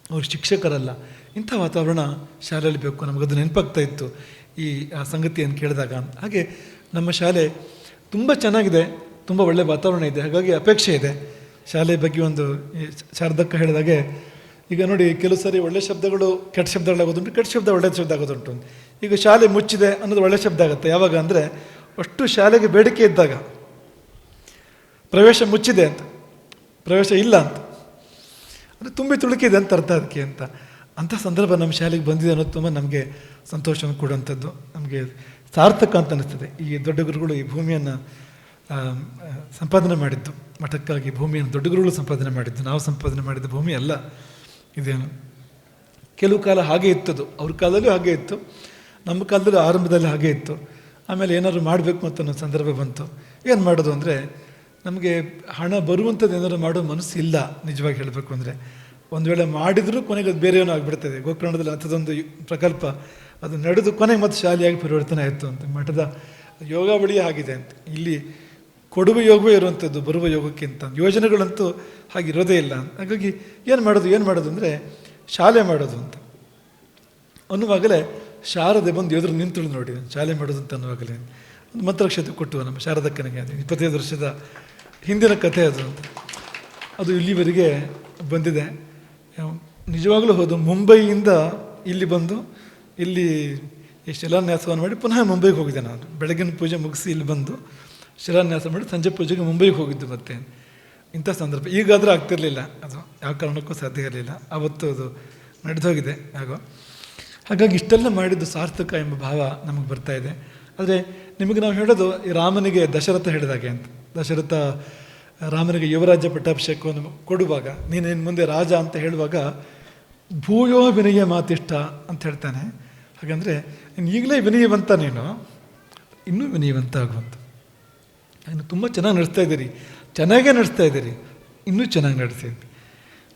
ಅವ್ರು ಶಿಕ್ಷಕರಲ್ಲ. ಇಂಥ ವಾತಾವರಣ ಶಾಲೆಯಲ್ಲಿ ಬೇಕು. ನಮಗದು ನೆನಪಾಗ್ತಾ ಇತ್ತು ಈ ಸಂಗತಿಯನ್ನು ಕೇಳಿದಾಗ. ಹಾಗೆ ನಮ್ಮ ಶಾಲೆ ತುಂಬ ಚೆನ್ನಾಗಿದೆ, ತುಂಬ ಒಳ್ಳೆಯ ವಾತಾವರಣ ಇದೆ. ಹಾಗಾಗಿ ಅಪೇಕ್ಷೆ ಇದೆ ಶಾಲೆ ಬಗ್ಗೆ. ಒಂದು ಶಾರದಕ್ಕ ಹೇಳಿದಾಗೆ, ಈಗ ನೋಡಿ ಕೆಲವು ಸಾರಿ ಒಳ್ಳೆ ಶಬ್ದಗಳು ಕೆಟ್ಟ ಶಬ್ದಗಳಾಗೋದುಂಟು, ಕೆಟ್ಟ ಶಬ್ದ ಒಳ್ಳೆಯ ಶಬ್ದ ಆಗೋದುಂಟು. ಈಗ ಶಾಲೆ ಮುಚ್ಚಿದೆ ಅನ್ನೋದು ಒಳ್ಳೆ ಶಬ್ದ ಆಗುತ್ತೆ. ಯಾವಾಗ ಅಂದರೆ ಅಷ್ಟು ಶಾಲೆಗೆ ಬೇಡಿಕೆ ಇದ್ದಾಗ. ಪ್ರವೇಶ ಮುಚ್ಚಿದೆ ಅಂತ, ಪ್ರವೇಶ ಇಲ್ಲ ಅಂತ, ಅಂದರೆ ತುಂಬಿ ತುಳುಕಿದೆ ಅಂತ ಅರ್ಥ ಅದಕ್ಕೆ ಅಂತ. ಅಂಥ ಸಂದರ್ಭ ನಮ್ಮ ಶಾಲೆಗೆ ಬಂದಿದೆ ಅನ್ನೋದು ತುಂಬ ನಮಗೆ ಸಂತೋಷವನ್ನು ಕೊಡುವಂಥದ್ದು, ನಮಗೆ ಸಾರ್ಥಕ ಅಂತ ಅನ್ನಿಸ್ತದೆ. ಈ ದೊಡ್ಡ ಗುರುಗಳು ಈ ಭೂಮಿಯನ್ನು ಸಂಪಾದನೆ ಮಾಡಿದ್ದು, ಮಠಕ್ಕಾಗಿ ಭೂಮಿಯನ್ನು ದೊಡ್ಡ ಗುರುಗಳು ಸಂಪಾದನೆ ಮಾಡಿದ್ದು, ನಾವು ಸಂಪಾದನೆ ಮಾಡಿದ ಭೂಮಿ ಅಲ್ಲ ಇದೇನು. ಕೆಲವು ಕಾಲ ಹಾಗೆ ಇತ್ತದು, ಅವ್ರ ಕಾಲದಲ್ಲೂ ಹಾಗೆ ಇತ್ತು, ನಮ್ಮ ಕಾಲದಲ್ಲೂ ಆರಂಭದಲ್ಲಿ ಹಾಗೆ ಇತ್ತು. ಆಮೇಲೆ ಏನಾದ್ರು ಮಾಡಬೇಕು ಅಂತ ಅನ್ನೋ ಸಂದರ್ಭ ಬಂತು. ಏನು ಮಾಡೋದು ಅಂದರೆ ನಮಗೆ ಹಣ ಬರುವಂಥದ್ದು ಏನಾದ್ರು ಮಾಡೋ ಮನಸ್ಸು ಇಲ್ಲ ನಿಜವಾಗಿ ಹೇಳಬೇಕು ಅಂದರೆ. ಒಂದು ವೇಳೆ ಮಾಡಿದರೂ ಕೊನೆಗೆ ಅದು ಬೇರೆ ಏನೋ ಆಗಿಬಿಡ್ತದೆ. ಗೋಕರ್ಣದಲ್ಲಿ ಅಂಥದ್ದೊಂದು ಪ್ರಕಲ್ಪ ಅದು ನಡೆದು ಕೊನೆಗೆ ಮತ್ತೆ ಶಾಲೆಯಾಗಿ ಪರಿವರ್ತನೆ ಆಯಿತು ಅಂತ. ಮಠದ ಯೋಗಾವಳಿಯೇ ಆಗಿದೆ ಅಂತ. ಇಲ್ಲಿ ಕೊಡುವ ಯೋಗವೇ ಇರುವಂಥದ್ದು ಬರುವ ಯೋಗಕ್ಕಿಂತ. ಯೋಜನೆಗಳಂತೂ ಹಾಗಿರೋದೇ ಇಲ್ಲ. ಹಾಗಾಗಿ ಏನು ಮಾಡೋದು ಅಂದರೆ ಶಾಲೆ ಮಾಡೋದು ಅಂತ ಅನ್ನುವಾಗಲೇ ಶಾರದೆ ಬಂದು ಎದುರು ನಿಂತಳು ನೋಡಿ, ಶಾಲೆ ಮಾಡೋದು ಅಂತ ಅನ್ನುವಾಗಲೇ ಒಂದು ಮಂತ್ರಕ್ಷತೆ ಕೊಟ್ಟು ನಮ್ಮ ಶಾರದಕ್ಕನಿಗೆ. ಅದು 25 ವರ್ಷದ ಹಿಂದಿನ ಕಥೆ ಅದು ಅಂತ. ಅದು ಇಲ್ಲಿವರೆಗೆ ಬಂದಿದೆ. ನಿಜವಾಗಲೂ ಹೌದು. ಮುಂಬೈಯಿಂದ ಇಲ್ಲಿ ಬಂದು ಇಲ್ಲಿ ಶಿಲಾನ್ಯಾಸವನ್ನು ಮಾಡಿ ಪುನಃ ಮುಂಬೈಗೆ ಹೋಗಿದ್ದೆ ನಾನು. ಬೆಳಗಿನ ಪೂಜೆ ಮುಗಿಸಿ ಇಲ್ಲಿ ಬಂದು ಶಿಲಾನ್ಯಾಸ ಮಾಡಿ ಸಂಜೆ ಪೂಜೆಗೆ ಮುಂಬೈಗೆ ಹೋಗಿದ್ದು. ಮತ್ತೆ ಇಂಥ ಸಂದರ್ಭ ಈಗಾದರೂ ಆಗ್ತಿರಲಿಲ್ಲ, ಅದು ಯಾವ ಕಾರಣಕ್ಕೂ ಸಾಧ್ಯ ಇರಲಿಲ್ಲ. ಆವತ್ತು ಅದು ನಡೆದೋಗಿದೆ ಆಗೋ. ಹಾಗಾಗಿ ಇಷ್ಟೆಲ್ಲ ಮಾಡಿದ್ದು ಸಾರ್ಥಕ ಎಂಬ ಭಾವ ನಮಗೆ ಬರ್ತಾ ಇದೆ. ಆದರೆ ನಿಮಗೆ ನಾವು ಹೇಳೋದು ಈ ರಾಮನಿಗೆ ದಶರಥ ಹೇಳಿದಾಗೆ ಅಂತ. ದಶರಥ ರಾಮನಿಗೆ ಯುವರಾಜ್ಯ ಪಟ್ಟಾಭಿಷೇಕವನ್ನು ಕೊಡುವಾಗ, ನೀನೇನು ಮುಂದೆ ರಾಜ ಅಂತ ಹೇಳುವಾಗ ಭೂಯೋ ವಿನಯ ಮಾತಿಷ್ಟ ಅಂತ ಹೇಳ್ತಾನೆ. ಹಾಗಂದರೆ ನೀನು ಈಗಲೇ ವಿನಯವಂತ, ನೀನು ಇನ್ನೂ ವಿನಯವಂತ ಆಗುವಂಥ ಇನ್ನು ತುಂಬ ಚೆನ್ನಾಗಿ ನಡೆಸ್ತಾ ಇದ್ದೀರಿ, ಚೆನ್ನಾಗೇ ನಡೆಸ್ತಾ ಇದ್ದೀರಿ, ಇನ್ನೂ ಚೆನ್ನಾಗಿ ನಡೆಸಿ.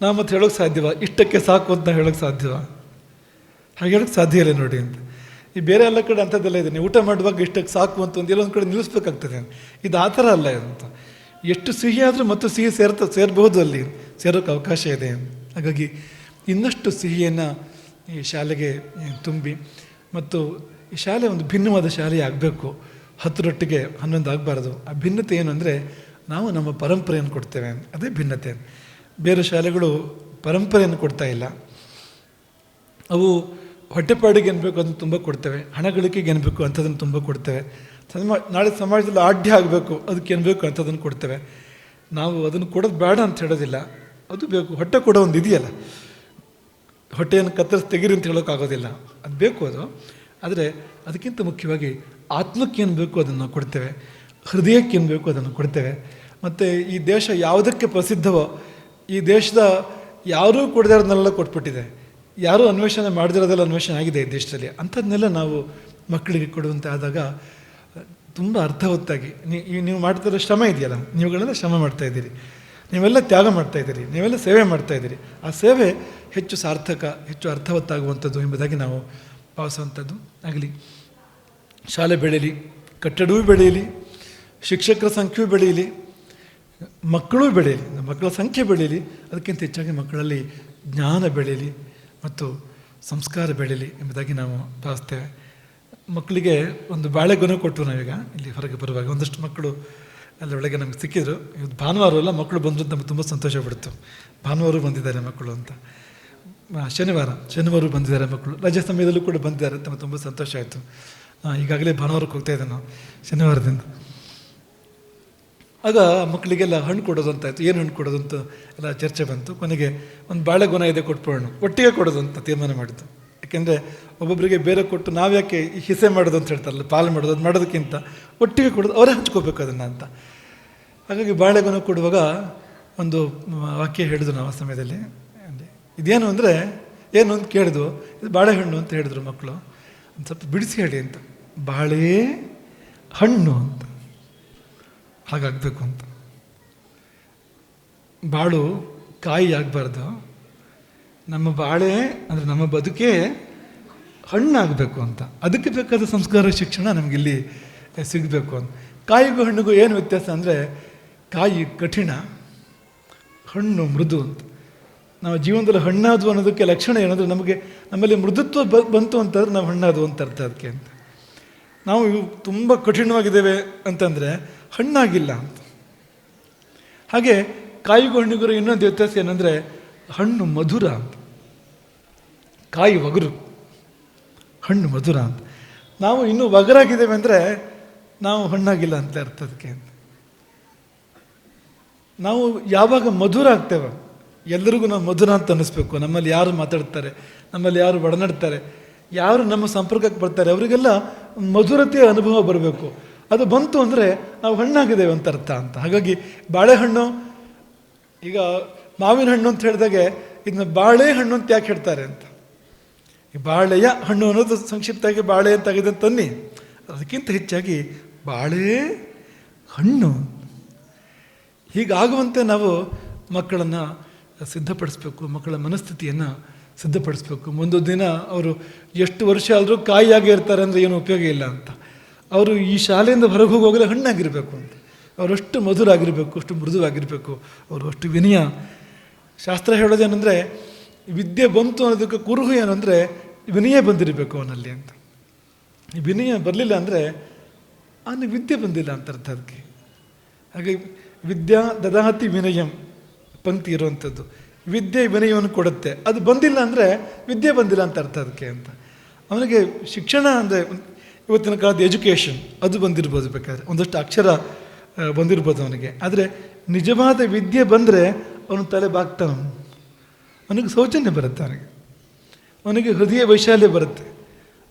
ನಾವು ಮತ್ತೆ ಹೇಳೋಕ್ಕೆ ಸಾಧ್ಯವ? ಇಷ್ಟಕ್ಕೆ ಸಾಕು ಅಂತ ಹೇಳೋಕ್ಕೆ ಸಾಧ್ಯವ? ಹಾಗೆ ಹೇಳೋಕ್ಕೆ ಸಾಧ್ಯ ಇಲ್ಲ ನೋಡಿ ಅಂತ. ಈ ಬೇರೆ ಎಲ್ಲ ಕಡೆ ಅಂಥದ್ದೆಲ್ಲ ಇದೆ, ನೀವು ಊಟ ಮಾಡುವಾಗ ಇಷ್ಟಕ್ಕೆ ಸಾಕು ಅಂತ ಒಂದು ಎಲ್ಲೊಂದು ಕಡೆ ನಿಲ್ಲಿಸ್ಬೇಕಾಗ್ತದೆ. ಇದು ಆ ಥರ ಅಲ್ಲ ಅಂತ. ಎಷ್ಟು ಸಿಹಿ ಆದರೂ ಮತ್ತು ಸಿಹಿ ಸೇರಬಹುದು, ಅಲ್ಲಿ ಸೇರೋಕ್ಕೆ ಅವಕಾಶ ಇದೆ. ಹಾಗಾಗಿ ಇನ್ನಷ್ಟು ಸಿಹಿಯನ್ನು ಈ ಶಾಲೆಗೆ ತುಂಬಿ, ಮತ್ತು ಈ ಶಾಲೆ ಒಂದು ಭಿನ್ನವಾದ ಶಾಲೆ ಆಗಬೇಕು. 10ರೊಟ್ಟಿಗೆ 11 ಆಗಬಾರ್ದು. ಆ ಭಿನ್ನತೆ ಏನು ಅಂದರೆ, ನಾವು ನಮ್ಮ ಪರಂಪರೆಯನ್ನು ಕೊಡ್ತೇವೆ, ಅದೇ ಭಿನ್ನತೆ. ಬೇರೆ ಶಾಲೆಗಳು ಪರಂಪರೆಯನ್ನು ಕೊಡ್ತಾ ಇಲ್ಲ. ಅವು ಹೊಟ್ಟೆಪಾಡಿಗೆ ಏನ್ಬೇಕು ಅದನ್ನು ತುಂಬ ಕೊಡ್ತೇವೆ, ಹಣ ಗಳಿಕೆಗೆ ಏನ್ಬೇಕು ಅಂಥದ್ದನ್ನು ತುಂಬ ಕೊಡ್ತೇವೆ. ನಾಳೆ ಸಮಾಜದಲ್ಲಿ ಆಢ್ಯ ಆಗಬೇಕು, ಅದಕ್ಕೆ ಏನು ಬೇಕು ಅಂಥದ್ದನ್ನು ಕೊಡ್ತೇವೆ. ನಾವು ಅದನ್ನು ಕೊಡೋದು ಬೇಡ ಅಂತ ಹೇಳೋದಿಲ್ಲ, ಅದು ಬೇಕು. ಹೊಟ್ಟೆ ಕೊಡೋ ಒಂದು ಇದೆಯಲ್ಲ, ಹೊಟ್ಟೆಯನ್ನು ಕತ್ತರಿಸಿ ತೆಗೀರಿ ಅಂತ ಹೇಳೋಕ್ಕಾಗೋದಿಲ್ಲ, ಅದು ಬೇಕು ಅದು. ಆದರೆ ಅದಕ್ಕಿಂತ ಮುಖ್ಯವಾಗಿ ಆತ್ಮಕ್ಕೆ ಏನು ಬೇಕು ಅದನ್ನು ನಾವು ಕೊಡ್ತೇವೆ, ಹೃದಯಕ್ಕೆ ಏನು ಬೇಕು ಅದನ್ನು ಕೊಡ್ತೇವೆ. ಮತ್ತು ಈ ದೇಶ ಯಾವುದಕ್ಕೆ ಪ್ರಸಿದ್ಧವೋ, ಈ ದೇಶದ ಯಾರೂ ಕೊಡದಿರೋದನ್ನೆಲ್ಲ ಕೊಟ್ಬಿಟ್ಟಿದೆ, ಯಾರೂ ಅನ್ವೇಷಣೆ ಮಾಡದಿರೋದೆಲ್ಲ ಅನ್ವೇಷಣೆ ಆಗಿದೆ ಈ ದೇಶದಲ್ಲಿ. ಅಂಥದ್ದನ್ನೆಲ್ಲ ನಾವು ಮಕ್ಕಳಿಗೆ ಕೊಡುವಂತೆ ಆದಾಗ ತುಂಬ ಅರ್ಥವತ್ತಾಗಿ ನೀವು ಮಾಡ್ತಿರೋ ಶ್ರಮ ಇದೆಯಲ್ಲ, ನೀವುಗಳೆಲ್ಲ ಶ್ರಮ ಮಾಡ್ತಾಯಿದ್ದೀರಿ, ನೀವೆಲ್ಲ ತ್ಯಾಗ ಮಾಡ್ತಾಯಿದ್ದೀರಿ, ನೀವೆಲ್ಲ ಸೇವೆ ಮಾಡ್ತಾಯಿದ್ದೀರಿ. ಆ ಸೇವೆ ಹೆಚ್ಚು ಸಾರ್ಥಕ, ಹೆಚ್ಚು ಅರ್ಥವತ್ತಾಗುವಂಥದ್ದು ಎಂಬುದಾಗಿ ನಾವು ಭಾವಿಸುವಂಥದ್ದು ಆಗಲಿ. ಶಾಲೆ ಬೆಳೀಲಿ, ಕಟ್ಟಡವೂ ಬೆಳೆಯಲಿ, ಶಿಕ್ಷಕರ ಸಂಖ್ಯೆಯೂ ಬೆಳೆಯಲಿ, ಮಕ್ಕಳೂ ಬೆಳೆಯಲಿ, ಮಕ್ಕಳ ಸಂಖ್ಯೆ ಬೆಳೀಲಿ. ಅದಕ್ಕಿಂತ ಹೆಚ್ಚಾಗಿ ಮಕ್ಕಳಲ್ಲಿ ಜ್ಞಾನ ಬೆಳೀಲಿ ಮತ್ತು ಸಂಸ್ಕಾರ ಬೆಳೀಲಿ ಎಂಬುದಾಗಿ ನಾವು ಭಾವಿಸ್ತೇವೆ. ಮಕ್ಕಳಿಗೆ ಒಂದು ಬಾಳೆಗೊನೆ ಕೊಟ್ಟು ನಾವೀಗ ಇಲ್ಲಿ ಹೊರಗೆ ಬರುವಾಗ ಒಂದಷ್ಟು ಮಕ್ಕಳು ಅಲ್ಲಿ ಒಳಗೆ ನಮ್ಗೆ ಸಿಕ್ಕಿದ್ರು. ಇವತ್ತು ಭಾನುವಾರ ಅಲ್ಲ, ಮಕ್ಕಳು ಬಂದರೂ ನಮ್ಗೆ ತುಂಬ ಸಂತೋಷ ಪಡ್ತು. ಭಾನುವಾರ ಬಂದಿದ್ದಾರೆ ಮಕ್ಕಳು ಅಂತ. ಶನಿವಾರ ಬಂದಿದ್ದಾರೆ ಮಕ್ಕಳು, ರಜೆ ಸಮಯದಲ್ಲೂ ಕೂಡ ಬಂದಿದ್ದಾರೆ, ತಮಗೆ ತುಂಬ ಸಂತೋಷ ಆಯಿತು. ಈಗಾಗಲೇ ಭಾನುವಾರಕ್ಕೆ ಹೋಗ್ತಾ ಇದ್ದೆ ನಾವು, ಶನಿವಾರದಿಂದ. ಆಗ ಮಕ್ಕಳಿಗೆಲ್ಲ ಹಣ್ಣು ಕೊಡೋದು ಅಂತಾಯಿತು. ಏನು ಹಣ್ಣು ಕೊಡೋದು ಅಂತ ಎಲ್ಲ ಚರ್ಚೆ ಬಂತು. ಕೊನೆಗೆ ಒಂದು ಬಾಳೆಗೊನೆ ಇದೆ ಕೊಟ್ಬಿಡೋಣ, ಒಟ್ಟಿಗೆ ಕೊಡೋದು ಅಂತ ತೀರ್ಮಾನ ಮಾಡಿತು. ಯಾಕೆಂದರೆ ಒಬ್ಬೊಬ್ಬರಿಗೆ ಬೇರೆ ಕೊಟ್ಟು ನಾವು ಯಾಕೆ ಹಿಸೆ ಮಾಡೋದು ಅಂತ ಹೇಳ್ತಾರಲ್ಲ, ಪಾಲು ಮಾಡೋದು, ಅದು ಮಾಡೋದಕ್ಕಿಂತ ಒಟ್ಟಿಗೆ ಕೊಡೋದು, ಅವರೇ ಹಂಚ್ಕೋಬೇಕು ಅದನ್ನು ಅಂತ. ಹಾಗಾಗಿ ಬಾಳೆಗೊನೆ ಕೊಡುವಾಗ ಒಂದು ವಾಕ್ಯ ಹೇಳಿದ್ರು ನಾವು ಆ ಸಮಯದಲ್ಲಿ. ಇದೇನು ಅಂದರೆ ಏನು ಅಂತ ಕೇಳಿದ್ವು. ಇದು ಬಾಳೆಹಣ್ಣು ಅಂತ ಹೇಳಿದ್ರು ಮಕ್ಕಳು. ಒಂದು ಸ್ವಲ್ಪ ಬಿಡಿಸಿ ಹೇಳಿ ಅಂತ. ಬಾಳೆ ಹಣ್ಣು ಅಂತ ಹಾಗಾಗಬೇಕು ಅಂತ. ಬಾಳು ಕಾಯಿ ಆಗಬಾರ್ದು, ನಮ್ಮ ಬಾಳೆ ಅಂದರೆ ನಮ್ಮ ಬದುಕೇ ಹಣ್ಣಾಗಬೇಕು ಅಂತ. ಅದಕ್ಕೆ ಬೇಕಾದ ಸಂಸ್ಕಾರ ಶಿಕ್ಷಣ ನಮಗಿಲ್ಲಿ ಸಿಗಬೇಕು ಅಂತ. ಕಾಯಿಗೂ ಹಣ್ಣಿಗೂ ಏನು ವ್ಯತ್ಯಾಸ ಅಂದರೆ, ಕಾಯಿ ಕಠಿಣ, ಹಣ್ಣು ಮೃದು ಅಂತ. ನಾವು ಜೀವನದಲ್ಲಿ ಹಣ್ಣಾದವು ಅನ್ನೋದಕ್ಕೆ ಲಕ್ಷಣ ಏನಂದರೆ, ನಮ್ಮಲ್ಲಿ ಮೃದುತ್ವ ಬಂತು ಅಂತಂದ್ರೆ ನಾವು ಹಣ್ಣಾದವು ಅಂತ ಅರ್ಥ ಅದಕ್ಕೆ ಅಂತ. ನಾವು ತುಂಬ ಕಠಿಣವಾಗಿದ್ದೇವೆ ಅಂತಂದರೆ ಹಣ್ಣಾಗಿಲ್ಲ ಅಂತ. ಹಾಗೆ ಕಾಯಿಗೂ ಹಣ್ಣಿಗೂ ಇನ್ನೊಂದು ವ್ಯತ್ಯಾಸ ಏನಂದರೆ, ಹಣ್ಣು ಮಧುರ ಅಂತ, ಕಾಯಿ ಒಗರು, ಹಣ್ಣು ಮಧುರ ಅಂತ. ನಾವು ಇನ್ನೂ ಒಗರಾಗಿದ್ದೇವೆ ಅಂದರೆ ನಾವು ಹಣ್ಣಾಗಿಲ್ಲ ಅಂತ ಅರ್ಥ ಅದಕ್ಕೆ ಅಂತ. ನಾವು ಯಾವಾಗ ಮಧುರ ಆಗ್ತೇವೆ, ಎಲ್ಲರಿಗೂ ನಾವು ಮಧುರ ಅಂತ ಅನ್ನಿಸ್ಬೇಕು. ನಮ್ಮಲ್ಲಿ ಯಾರು ಮಾತಾಡ್ತಾರೆ, ನಮ್ಮಲ್ಲಿ ಯಾರು ಒಡನಾಡ್ತಾರೆ, ಯಾರು ನಮ್ಮ ಸಂಪರ್ಕಕ್ಕೆ ಬರ್ತಾರೆ, ಅವರಿಗೆಲ್ಲ ಮಧುರತೆಯ ಅನುಭವ ಬರಬೇಕು. ಅದು ಬಂತು ಅಂದರೆ ನಾವು ಹಣ್ಣಾಗಿದ್ದೇವೆ ಅಂತ ಅರ್ಥ ಅಂತ. ಹಾಗಾಗಿ ಬಾಳೆಹಣ್ಣು, ಈಗ ಮಾವಿನ ಹಣ್ಣು ಅಂತ ಹೇಳಿದಾಗೆ ಇದನ್ನ ಬಾಳೆಹಣ್ಣು ಅಂತ ಯಾಕೆ ಹೇಳ್ತಾರೆ ಅಂತ. ಈ ಬಾಳೆಯ ಹಣ್ಣು ಅನ್ನೋದು ಸಂಕ್ಷಿಪ್ತವಾಗಿ ಬಾಳೆ ಅಂತಾಗಿದೆ ತನ್ನಿ. ಅದಕ್ಕಿಂತ ಹೆಚ್ಚಾಗಿ ಬಾಳೆ ಹಣ್ಣು ಹೀಗಾಗುವಂತೆ ನಾವು ಮಕ್ಕಳನ್ನು ಸಿದ್ಧಪಡಿಸ್ಬೇಕು, ಮಕ್ಕಳ ಮನಸ್ಥಿತಿಯನ್ನು ಸಿದ್ಧಪಡಿಸ್ಬೇಕು. ಮುಂದೊಂದು ದಿನ ಅವರು ಎಷ್ಟು ವರ್ಷ ಆದರೂ ಕಾಯಿಯಾಗಿ ಇರ್ತಾರೆ ಅಂದರೆ ಏನು ಉಪಯೋಗ ಇಲ್ಲ ಅಂತ. ಅವರು ಈ ಶಾಲೆಯಿಂದ ಹೊರಗೆ ಹೋಗುವಾಗಲೇ ಹಣ್ಣಾಗಿರಬೇಕು ಅಂತ. ಅವರಷ್ಟು ಮಧುರಾಗಿರಬೇಕು, ಅಷ್ಟು ಮೃದುವಾಗಿರಬೇಕು, ಅವರು ಅಷ್ಟು ವಿನಯ. ಶಾಸ್ತ್ರ ಹೇಳೋದೇನೆಂದರೆ, ವಿದ್ಯೆ ಬಂತು ಅನ್ನೋದಕ್ಕೆ ಕುರುಹು ಏನಂದರೆ ವಿನಯ ಬಂದಿರಬೇಕು ಅವನಲ್ಲಿ ಅಂತ. ಈ ವಿನಯ ಬರಲಿಲ್ಲ ಅಂದರೆ ಅವನಿಗೆ ವಿದ್ಯೆ ಬಂದಿಲ್ಲ ಅಂತ ಅರ್ಥ ಅದಕ್ಕೆ. ಹಾಗೆ ವಿದ್ಯಾ ದದಾತಿ ವಿನಯಂ ಪಂಕ್ತಿ ಇರುವಂಥದ್ದು. ವಿದ್ಯೆ ವಿನಯವನ್ನು ಕೊಡುತ್ತೆ, ಅದು ಬಂದಿಲ್ಲ ಅಂದರೆ ವಿದ್ಯೆ ಬಂದಿಲ್ಲ ಅಂತ ಅರ್ಥ ಅದಕ್ಕೆ ಅಂತ. ಅವನಿಗೆ ಶಿಕ್ಷಣ ಅಂದರೆ ಇವತ್ತಿನ ಕಾಲದ ಎಜುಕೇಷನ್ ಅದು ಬಂದಿರ್ಬೋದು, ಬೇಕಾದ್ರೆ ಒಂದಷ್ಟು ಅಕ್ಷರ ಬಂದಿರ್ಬೋದು ಅವನಿಗೆ. ಆದರೆ ನಿಜವಾದ ವಿದ್ಯೆ ಬಂದರೆ ಅವನು ತಲೆ ಬಾಗ್ತಾನ, ಅವನಿಗೆ ಸೌಜನ್ಯ ಬರುತ್ತೆ, ಅವನಿಗೆ ಹೃದಯ ವೈಶಾಲ್ಯ ಬರುತ್ತೆ,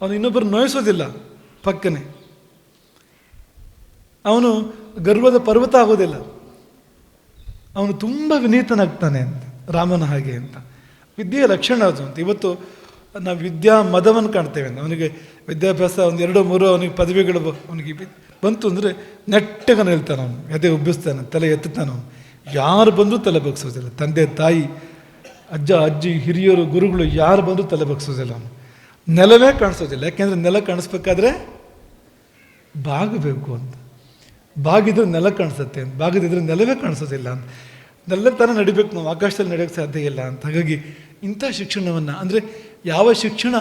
ಅವನು ಇನ್ನೊಬ್ಬರು ನೋಯಿಸೋದಿಲ್ಲ ಪಕ್ಕನೆ, ಅವನು ಗರ್ವದ ಪರ್ವತ ಆಗೋದಿಲ್ಲ, ಅವನು ತುಂಬ ವಿನೀತನಾಗ್ತಾನೆ ಅಂತ, ರಾಮನ ಹಾಗೆ ಅಂತ. ವಿದ್ಯೆಯ ಲಕ್ಷಣ ಅದು ಅಂತ. ಇವತ್ತು ನಾವು ವಿದ್ಯಾ ಮದವನ್ನು ಕಾಣ್ತೇವೆ. ಅವನಿಗೆ ವಿದ್ಯಾಭ್ಯಾಸ ಒಂದು 2-3 ಅವನಿಗೆ ಪದವಿಗಳು ಅವನಿಗೆ ಬಂತು ಅಂದರೆ ನೆಟ್ಟಗೆ ನಿಲ್ತಾನೆ, ಅವನು ಎದೆ ಉಬ್ಬಿಸ್ತಾನೆ, ತಲೆ ಎತ್ತುತ್ತಾನೆ. ಅವನು ಯಾರು ಬಂದರೂ ತಲೆ ಬಗ್ಸೋದಿಲ್ಲ. ತಂದೆ ತಾಯಿ ಅಜ್ಜ ಅಜ್ಜಿ ಹಿರಿಯರು ಗುರುಗಳು ಯಾರು ಬಂದರೂ ತಲೆ ಬಗ್ಸೋದಿಲ್ಲ. ಅವನು ನೆಲವೇ ಕಾಣಿಸೋದಿಲ್ಲ. ಯಾಕೆಂದರೆ ನೆಲ ಕಾಣಿಸ್ಬೇಕಾದ್ರೆ ಬಾಗಬೇಕು ಅಂತ. ಬಾಗಿದ್ರೆ ನೆಲ ಕಾಣಿಸುತ್ತೆ ಅಂತ, ಬಾಗದಿದ್ರೆ ನೆಲವೇ ಕಾಣಿಸೋದಿಲ್ಲ ಅಂತ. ನೆಲ ಥರ ನಡಿಬೇಕು ನಾವು, ಆಕಾಶದಲ್ಲಿ ನಡೆಯೋಕ್ಕೆ ಸಾಧ್ಯ ಇಲ್ಲ ಅಂತ. ಹಾಗಾಗಿ ಇಂಥ ಶಿಕ್ಷಣವನ್ನು, ಅಂದರೆ ಯಾವ ಶಿಕ್ಷಣ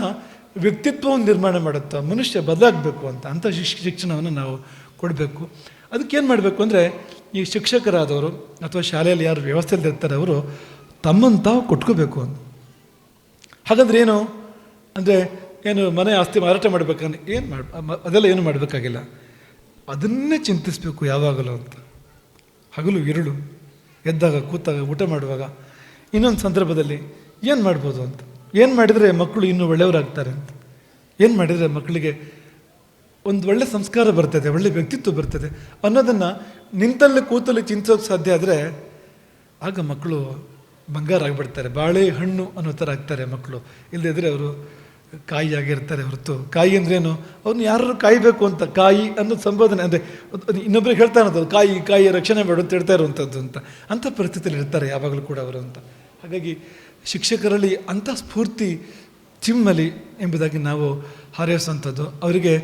ವ್ಯಕ್ತಿತ್ವವನ್ನು ನಿರ್ಮಾಣ ಮಾಡುತ್ತೋ, ಮನುಷ್ಯ ಬದಲಾಗಬೇಕು ಅಂತ, ಅಂಥ ಶಿಕ್ಷಣವನ್ನು ನಾವು ಕೊಡಬೇಕು. ಅದಕ್ಕೇನು ಮಾಡಬೇಕು ಅಂದರೆ, ಈ ಶಿಕ್ಷಕರಾದವರು ಅಥವಾ ಶಾಲೆಯಲ್ಲಿ ಯಾರು ವ್ಯವಸ್ಥೆಯಲ್ಲಿ ಇರ್ತಾರೆ ಅವರು ತಮ್ಮನ್ನು ತಾವು ಕೊಟ್ಕೋಬೇಕು ಅಂತ. ಹಾಗಂದ್ರೆ ಏನು ಅಂದರೆ, ಏನು ಮನೆ ಆಸ್ತಿ ಮಾರಾಟ ಮಾಡಬೇಕಂದ್ರೆ ಅದೆಲ್ಲ ಏನು ಮಾಡಬೇಕಾಗಿಲ್ಲ. ಅದನ್ನೇ ಚಿಂತಿಸಬೇಕು ಯಾವಾಗಲೂ ಅಂತ. ಹಗಲು ഇരുಳು, ಎದ್ದಾಗ ಕೂತಾಗ ಊಟ ಮಾಡುವಾಗ ಇನ್ನೊಂದು ಸಂದರ್ಭದಲ್ಲಿ ಏನು ಮಾಡ್ಬೋದು ಅಂತ, ಏನು ಮಾಡಿದರೆ ಮಕ್ಕಳು ಇನ್ನೂ ಒಳ್ಳೆಯವರಾಗ್ತಾರೆ ಅಂತ, ಏನು ಮಾಡಿದರೆ ಮಕ್ಕಳಿಗೆ ಒಂದು ಒಳ್ಳೆ ಸಂಸ್ಕಾರ ಬರ್ತದೆ, ಒಳ್ಳೆ ವ್ಯಕ್ತಿತ್ವ ಬರ್ತದೆ ಅನ್ನೋದನ್ನು ನಿಂತಲ್ಲಿ ಕೂತಲ್ಲಿ ಚಿಂತಿಸೋಕೆ ಸಾಧ್ಯ ಆದರೆ ಆಗ ಮಕ್ಕಳು ಬಂಗಾರ ಆಗಿಬಿಡ್ತಾರೆ, ಬಾಳೆ ಹಣ್ಣು ಅನ್ನೋ ಥರ ಆಗ್ತಾರೆ ಮಕ್ಕಳು. ಇಲ್ಲದಿದ್ದರೆ ಅವರು ಕಾಯಿ ಆಗಿರ್ತಾರೆ ಹೊರತು. ಕಾಯಿ ಅಂದ್ರೇನು, ಅವ್ರನ್ನ ಯಾರು ಕಾಯಬೇಕು ಅಂತ, ಕಾಯಿ ಅನ್ನೋದು ಸಂಬೋಧನೆ ಅಂದರೆ ಇನ್ನೊಬ್ಬರಿಗೆ ಹೇಳ್ತಾ ಇರೋದು ಕಾಯಿ ರಕ್ಷಣೆ ಮಾಡು ಅಂತ ಹೇಳ್ತಾ ಇರುವಂಥದ್ದು ಅಂತ. ಅಂಥ ಪರಿಸ್ಥಿತಿಯಲ್ಲಿ ಇರ್ತಾರೆ ಯಾವಾಗಲೂ ಕೂಡ ಅವರು ಅಂತ. ಹಾಗಾಗಿ ಶಿಕ್ಷಕರಲ್ಲಿ ಅಂಥ ಸ್ಫೂರ್ತಿ ಚಿಮ್ಮಲಿ ಎಂಬುದಾಗಿ ನಾವು ಹಾರೈಸುವಂಥದ್ದು. ಅವರಿಗೆ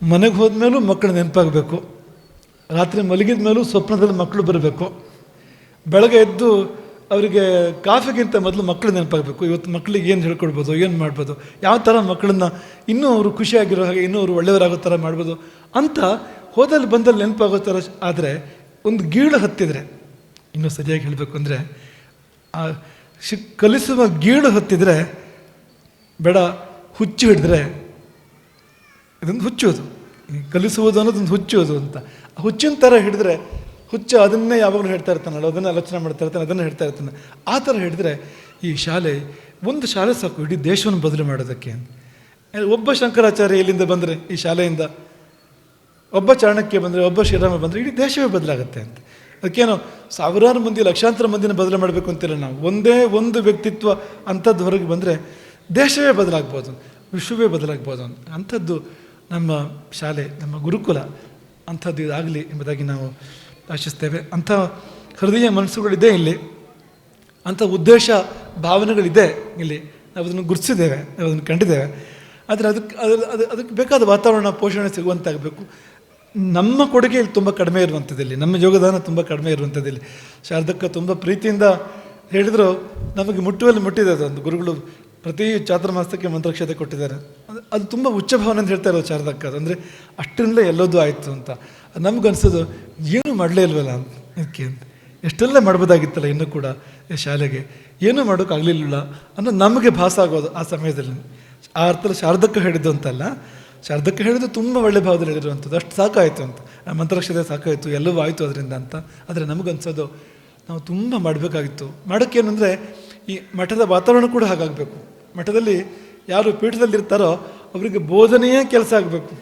ಮನೆಗೆ ಹೋದ್ಮೇಲೂ ಮಕ್ಕಳು ನೆನಪಾಗಬೇಕು, ರಾತ್ರಿ ಮಲಗಿದ ಮೇಲೂ ಸ್ವಪ್ನದಲ್ಲಿ ಮಕ್ಕಳು ಬರಬೇಕು, ಬೆಳಗ್ಗೆ ಎದ್ದು ಅವರಿಗೆ ಕಾಫಿಗಿಂತ ಮೊದಲು ಮಕ್ಕಳು ನೆನಪಾಗಬೇಕು. ಇವತ್ತು ಮಕ್ಕಳಿಗೆ ಏನು ಹೇಳ್ಕೊಡ್ಬೋದು, ಏನು ಮಾಡ್ಬೋದು, ಯಾವ ಥರ ಮಕ್ಕಳನ್ನ ಇನ್ನೂ ಅವರು ಖುಷಿಯಾಗಿರೋ ಹಾಗೆ, ಇನ್ನೂ ಅವರು ಒಳ್ಳೆಯವರಾಗೋ ಥರ ಮಾಡ್ಬೋದು ಅಂತ ಹೋದಲ್ಲಿ ಬಂದಲ್ಲಿ ನೆನಪಾಗೋ ಥರ. ಆದರೆ ಒಂದು ಗೀಳು ಹತ್ತಿದರೆ, ಇನ್ನೂ ಸರಿಯಾಗಿ ಹೇಳಬೇಕು ಅಂದರೆ ಆ ಕಲಿಸುವ ಗೀಳು ಹತ್ತಿದರೆ ಬೇಡ, ಹುಚ್ಚು ಹಿಡಿದ್ರೆ ಇದೊಂದು ಹುಚ್ಚೋದು, ಕಲಿಸುವುದು ಅನ್ನೋದೊಂದು ಹುಚ್ಚೋದು ಅಂತ. ಆ ಹುಚ್ಚಿನ ಥರ ಹಿಡಿದ್ರೆ, ಹುಚ್ಚು ಅದನ್ನೇ ಯಾವಾಗಲೂ ಹೇಳ್ತಾ ಇರ್ತಾನಲ್ಲ, ಅದನ್ನೇ ಆಲೋಚನೆ ಮಾಡ್ತಾ ಇರ್ತಾನೆ, ಅದನ್ನೇ ಹೇಳ್ತಾ ಇರ್ತಾನೆ. ಆ ಥರ ಹಿಡಿದ್ರೆ ಈ ಶಾಲೆ, ಒಂದು ಶಾಲೆ ಸಾಕು ಇಡೀ ದೇಶವನ್ನು ಬದಲು ಮಾಡೋದಕ್ಕೆ. ಒಬ್ಬ ಶಂಕರಾಚಾರ್ಯ ಇಲ್ಲಿಂದ ಬಂದರೆ, ಈ ಶಾಲೆಯಿಂದ ಒಬ್ಬ ಚಾಣಕ್ಯ ಬಂದರೆ, ಒಬ್ಬ ಶ್ರೀರಾಮ ಬಂದರೆ ಇಡೀ ದೇಶವೇ ಬದಲಾಗುತ್ತೆ ಅಂತ. ಅದಕ್ಕೇನೋ ಸಾವಿರಾರು ಮಂದಿ, ಲಕ್ಷಾಂತರ ಮಂದಿನ ಬದಲು ಮಾಡಬೇಕು ಅಂತಿಲ್ಲ ನಾವು. ಒಂದೇ ಒಂದು ವ್ಯಕ್ತಿತ್ವ ಅಂಥದ್ದು ಹೊರಗೆ ಬಂದರೆ ದೇಶವೇ ಬದಲಾಗ್ಬೋದು, ವಿಶ್ವವೇ ಬದಲಾಗ್ಬೋದು. ಅಂಥದ್ದು ನಮ್ಮ ಶಾಲೆ, ನಮ್ಮ ಗುರುಕುಲ ಅಂಥದ್ದು ಇದಾಗಲಿ ಎಂಬುದಾಗಿ ನಾವು ಆಶಿಸ್ತೇವೆ. ಅಂಥ ಹೃದಯ ಮನಸ್ಸುಗಳಿದೆ ಇಲ್ಲಿ, ಅಂಥ ಉದ್ದೇಶ ಭಾವನೆಗಳಿದೆ ಇಲ್ಲಿ. ನಾವು ಅದನ್ನು ಗುರುತಿಸಿದ್ದೇವೆ, ನಾವು ಅದನ್ನು ಕಂಡಿದ್ದೇವೆ. ಆದರೆ ಅದಕ್ಕೆ ಬೇಕಾದ ವಾತಾವರಣ, ಪೋಷಣೆ ಸಿಗುವಂತಾಗಬೇಕು. ನಮ್ಮ ಕೊಡುಗೆ ಇಲ್ಲಿ ತುಂಬ ಕಡಿಮೆ ಇರುವಂಥದ್ದಿಲ್ಲಿ, ನಮ್ಮ ಯೋಗದಾನ ತುಂಬ ಕಡಿಮೆ ಇರುವಂಥದ್ದಿಲ್ಲಿ. ಶಾರದಕ್ಕ ತುಂಬ ಪ್ರೀತಿಯಿಂದ ಹೇಳಿದ್ರು, ನಮಗೆ ಮುಟ್ಟುವಲ್ಲಿ ಮುಟ್ಟಿದೆ. ಅದೊಂದು ಗುರುಗಳು ಪ್ರತಿ ಚಾತುರ್ಮಾಸಕ್ಕೆ ಮಂತ್ರಕ್ಷತೆ ಕೊಟ್ಟಿದ್ದಾರೆ. ಅದು ತುಂಬ ಉಚ್ಚ ಭಾವನೆ ಅಂತ ಹೇಳ್ತಾ ಇರೋದು ಶಾರದಕ್ಕ. ಅದು ಅಂದರೆ ಅಷ್ಟರಿಂದಲೇ ಎಲ್ಲದೂ ಆಯಿತು ಅಂತ. ನಮಗನ್ಸೋದು ಏನೂ ಮಾಡಲೇ ಇಲ್ವಲ್ಲ ಅಂತ, ಇದಕ್ಕೆ ಅಂತ ಎಷ್ಟೆಲ್ಲ ಮಾಡ್ಬೋದಾಗಿತ್ತಲ್ಲ ಇನ್ನೂ ಕೂಡ ಈ ಶಾಲೆಗೆ, ಏನೂ ಮಾಡೋಕ್ಕಾಗಲಿಲ್ಲ ಅನ್ನೋ ನಮಗೆ ಭಾಸ ಆಗೋದು ಆ ಸಮಯದಲ್ಲಿ. ಆ ಅರ್ಥದಲ್ಲಿ ಶಾರದಕ್ಕ ಹೇಳಿದ್ದು ಅಂತಲ್ಲ, ಶಾರದಕ್ಕ ಹೇಳಿದ್ದು ತುಂಬ ಒಳ್ಳೆ ಭಾವದಲ್ಲಿ ಹೇಳಿರುವಂಥದ್ದು. ಅಷ್ಟು ಸಾಕಾಯಿತು ಅಂತ, ಮಂತ್ರಕ್ಷತೆ ಸಾಕಾಯಿತು, ಎಲ್ಲವೂ ಆಯಿತು ಅದರಿಂದ ಅಂತ. ಆದರೆ ನಮಗನ್ಸೋದು ನಾವು ತುಂಬ ಮಾಡಬೇಕಾಗಿತ್ತು. ಮಾಡೋಕ್ಕೇನೆಂದರೆ ಈ ಮಠದ ವಾತಾವರಣ ಕೂಡ ಹಾಗಾಗಬೇಕು. ಮಠದಲ್ಲಿ ಯಾರು ಪೀಠದಲ್ಲಿರ್ತಾರೋ ಅವರಿಗೆ ಬೋಧನೆಯೇ ಕೆಲಸ ಆಗಬೇಕು,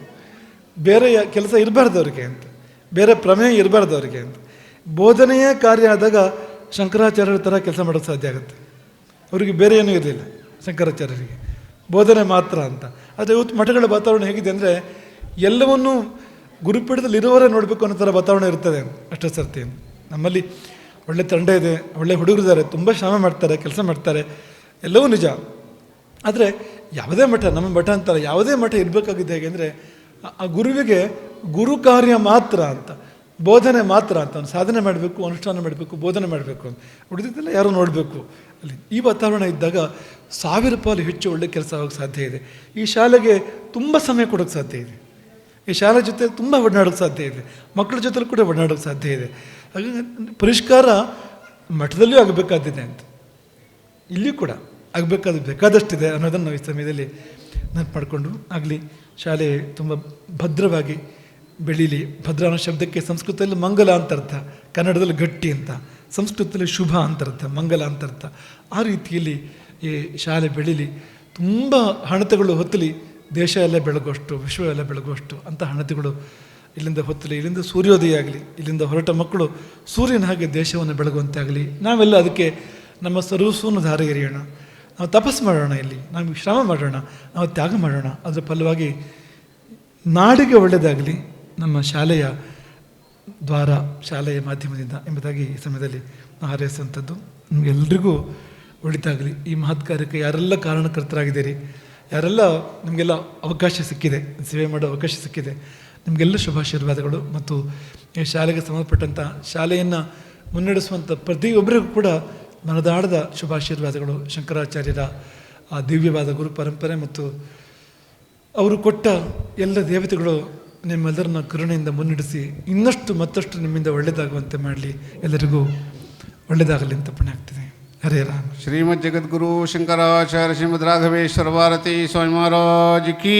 ಬೇರೆ ಕೆಲಸ ಇರಬಾರ್ದು ಅವರಿಗೆ ಅಂತ, ಬೇರೆ ಪ್ರಮೇಯ ಇರಬಾರ್ದು ಅವರಿಗೆ ಅಂತ. ಬೋಧನೆಯೇ ಕಾರ್ಯ ಆದಾಗ ಶಂಕರಾಚಾರ್ಯರ ಥರ ಕೆಲಸ ಮಾಡೋಕ್ಕೆ ಸಾಧ್ಯ ಆಗುತ್ತೆ. ಅವರಿಗೆ ಬೇರೆ ಏನೂ ಇರಲಿಲ್ಲ ಶಂಕರಾಚಾರ್ಯರಿಗೆ, ಬೋಧನೆ ಮಾತ್ರ ಅಂತ. ಆದರೆ ಇವತ್ತು ಮಠಗಳ ವಾತಾವರಣ ಹೇಗಿದೆ ಅಂದರೆ ಎಲ್ಲವನ್ನೂ ಗುರುಪೀಠದಲ್ಲಿ ಇರುವವರೇ ನೋಡಬೇಕು ಅನ್ನೋ ಥರ ವಾತಾವರಣ ಇರ್ತದೆ ಅಷ್ಟೇ ಸರ್ತಿ. ನಮ್ಮಲ್ಲಿ ಒಳ್ಳೆ ತಂಡ ಇದೆ, ಒಳ್ಳೆ ಹುಡುಗರಿದ್ದಾರೆ, ತುಂಬ ಶ್ರಮ ಮಾಡ್ತಾರೆ, ಕೆಲಸ ಮಾಡ್ತಾರೆ, ಎಲ್ಲವೂ ನಿಜ. ಆದರೆ ಯಾವುದೇ ಮಠ, ನಮ್ಮ ಮಠ ಅಂತಾರೆ, ಯಾವುದೇ ಮಠ ಇರಬೇಕಾಗಿದೆ ಹೇಗೆ ಅಂದರೆ ಆ ಗುರುವಿಗೆ ಗುರು ಕಾರ್ಯ ಮಾತ್ರ ಅಂತ, ಬೋಧನೆ ಮಾತ್ರ ಅಂತ. ಅವನು ಸಾಧನೆ ಮಾಡಬೇಕು, ಅನುಷ್ಠಾನ ಮಾಡಬೇಕು, ಬೋಧನೆ ಮಾಡಬೇಕು ಅಂತ, ಉಳಿದಿದ್ದೆಲ್ಲ ಯಾರು ನೋಡಬೇಕು ಅಲ್ಲಿ. ಈ ವಾತಾವರಣ ಇದ್ದಾಗ 1000 ಪಾಲು ಹೆಚ್ಚು ಒಳ್ಳೆ ಕೆಲಸ ಆಗೋಕ್ಕೆ ಸಾಧ್ಯ ಇದೆ. ಈ ಶಾಲೆಗೆ ತುಂಬ ಸಮಯ ಕೊಡೋಕ್ಕೆ ಸಾಧ್ಯ ಇದೆ, ಈ ಶಾಲೆ ಜೊತೆ ತುಂಬ ಒಡನಾಡೋಕ್ಕೆ ಸಾಧ್ಯ ಇದೆ, ಮಕ್ಕಳ ಜೊತೆ ಕೂಡ ಒಡನಾಡೋಕ್ಕೆ ಸಾಧ್ಯ ಇದೆ. ಹಾಗಾಗಿ ಪರಿಷ್ಕಾರ ಮಠದಲ್ಲಿಯೂ ಆಗಬೇಕಾದಿದೆ ಅಂತ, ಇಲ್ಲಿಯೂ ಕೂಡ ಬೇಕಾದಷ್ಟಿದೆ ಅನ್ನೋದನ್ನು ನಾವು ಈ ಸಮಯದಲ್ಲಿ ನೆನಪು ಮಾಡಿಕೊಂಡು ಆಗಲಿ. ಶಾಲೆ ತುಂಬ ಭದ್ರವಾಗಿ ಬೆಳೀಲಿ. ಭದ್ರ ಅನ್ನೋ ಶಬ್ದಕ್ಕೆ ಸಂಸ್ಕೃತದಲ್ಲಿ ಮಂಗಲ ಅಂತ ಅರ್ಥ, ಕನ್ನಡದಲ್ಲಿ ಗಟ್ಟಿ ಅಂತ, ಸಂಸ್ಕೃತದಲ್ಲಿ ಶುಭ ಅಂತ ಅರ್ಥ, ಮಂಗಲ ಅಂತ ಅರ್ಥ. ಆ ರೀತಿಯಲ್ಲಿ ಈ ಶಾಲೆ ಬೆಳೀಲಿ, ತುಂಬ ಹಣತೆಗಳು ಹೊತ್ತಲಿ, ದೇಶ ಎಲ್ಲ ಬೆಳಗುವಷ್ಟು, ವಿಶ್ವ ಎಲ್ಲ ಬೆಳಗುವಷ್ಟು ಅಂಥ ಹಣತೆಗಳು ಇಲ್ಲಿಂದ ಹೊತ್ತಲಿ, ಇಲ್ಲಿಂದ ಸೂರ್ಯೋದಯ ಆಗಲಿ, ಇಲ್ಲಿಂದ ಹೊರಟ ಮಕ್ಕಳು ಸೂರ್ಯನ ಹಾಗೆ ದೇಶವನ್ನು ಬೆಳಗುವಂತೆ ಆಗಲಿ. ನಾವೆಲ್ಲ ಅದಕ್ಕೆ ನಮ್ಮ ಸರ್ವಸ್ವವನ್ನು ಧಾರೆ ಎರೆಯೋಣ. ನಾವು ತಪಸ್ಸು ಮಾಡೋಣ, ಇಲ್ಲಿ ನಾವು ಶ್ರಮ ಮಾಡೋಣ, ನಾವು ತ್ಯಾಗ ಮಾಡೋಣ. ಅದರ ಫಲವಾಗಿ ನಾಡಿಗೆ ಒಳ್ಳೆಯದಾಗಲಿ, ನಮ್ಮ ಶಾಲೆಯ ದ್ವಾರ, ಶಾಲೆಯ ಮಾಧ್ಯಮದಿಂದ ಎಂಬುದಾಗಿ ಈ ಸಮಯದಲ್ಲಿ ನಾವು ಹಾರೈಸುವಂಥದ್ದು. ನಿಮಗೆಲ್ರಿಗೂ ಒಳಿತಾಗಲಿ. ಈ ಮಹತ್ ಕಾರ್ಯಕ್ಕೆ ಯಾರೆಲ್ಲ ಕಾರಣಕರ್ತರಾಗಿದ್ದೀರಿ, ಯಾರೆಲ್ಲ ನಮಗೆಲ್ಲ ಅವಕಾಶ ಸಿಕ್ಕಿದೆ, ಸೇವೆ ಮಾಡೋ ಅವಕಾಶ ಸಿಕ್ಕಿದೆ, ನಿಮಗೆಲ್ಲ ಶುಭಾಶೀರ್ವಾದಗಳು. ಮತ್ತು ಈ ಶಾಲೆಗೆ ಸಂಬಂಧಪಟ್ಟಂಥ, ಶಾಲೆಯನ್ನು ಮುನ್ನಡೆಸುವಂಥ ಪ್ರತಿಯೊಬ್ಬರಿಗೂ ಕೂಡ ಮನದಾಳದ ಶುಭಾಶೀರ್ವಾದಗಳು. ಶಂಕರಾಚಾರ್ಯರ ಆ ದಿವ್ಯವಾದ ಗುರು ಪರಂಪರೆ ಮತ್ತು ಅವರು ಕೊಟ್ಟ ಎಲ್ಲ ದೇವತೆಗಳು ನಿಮ್ಮೆಲ್ಲರನ್ನ ಕರುಣೆಯಿಂದ ಮುನ್ನಡೆಸಿ ಇನ್ನಷ್ಟು ಮತ್ತಷ್ಟು ನಿಮ್ಮಿಂದ ಒಳ್ಳೆಯದಾಗುವಂತೆ ಮಾಡಲಿ. ಎಲ್ಲರಿಗೂ ಒಳ್ಳೆಯದಾಗಲಿ ಅಂತ ಪುಣ್ಯ ಆಗ್ತಿದೆ. ಹರೇ ರಾಮ. ಶ್ರೀಮದ್ ಜಗದ್ಗುರು ಶಂಕರಾಚಾರ್ಯ ಶ್ರೀಮದ್ ರಾಘವೇಶ್ವರ ಭಾರತಿ ಸ್ವಾಮಿ ಮಹಾರಾಜ್ ಕೀ.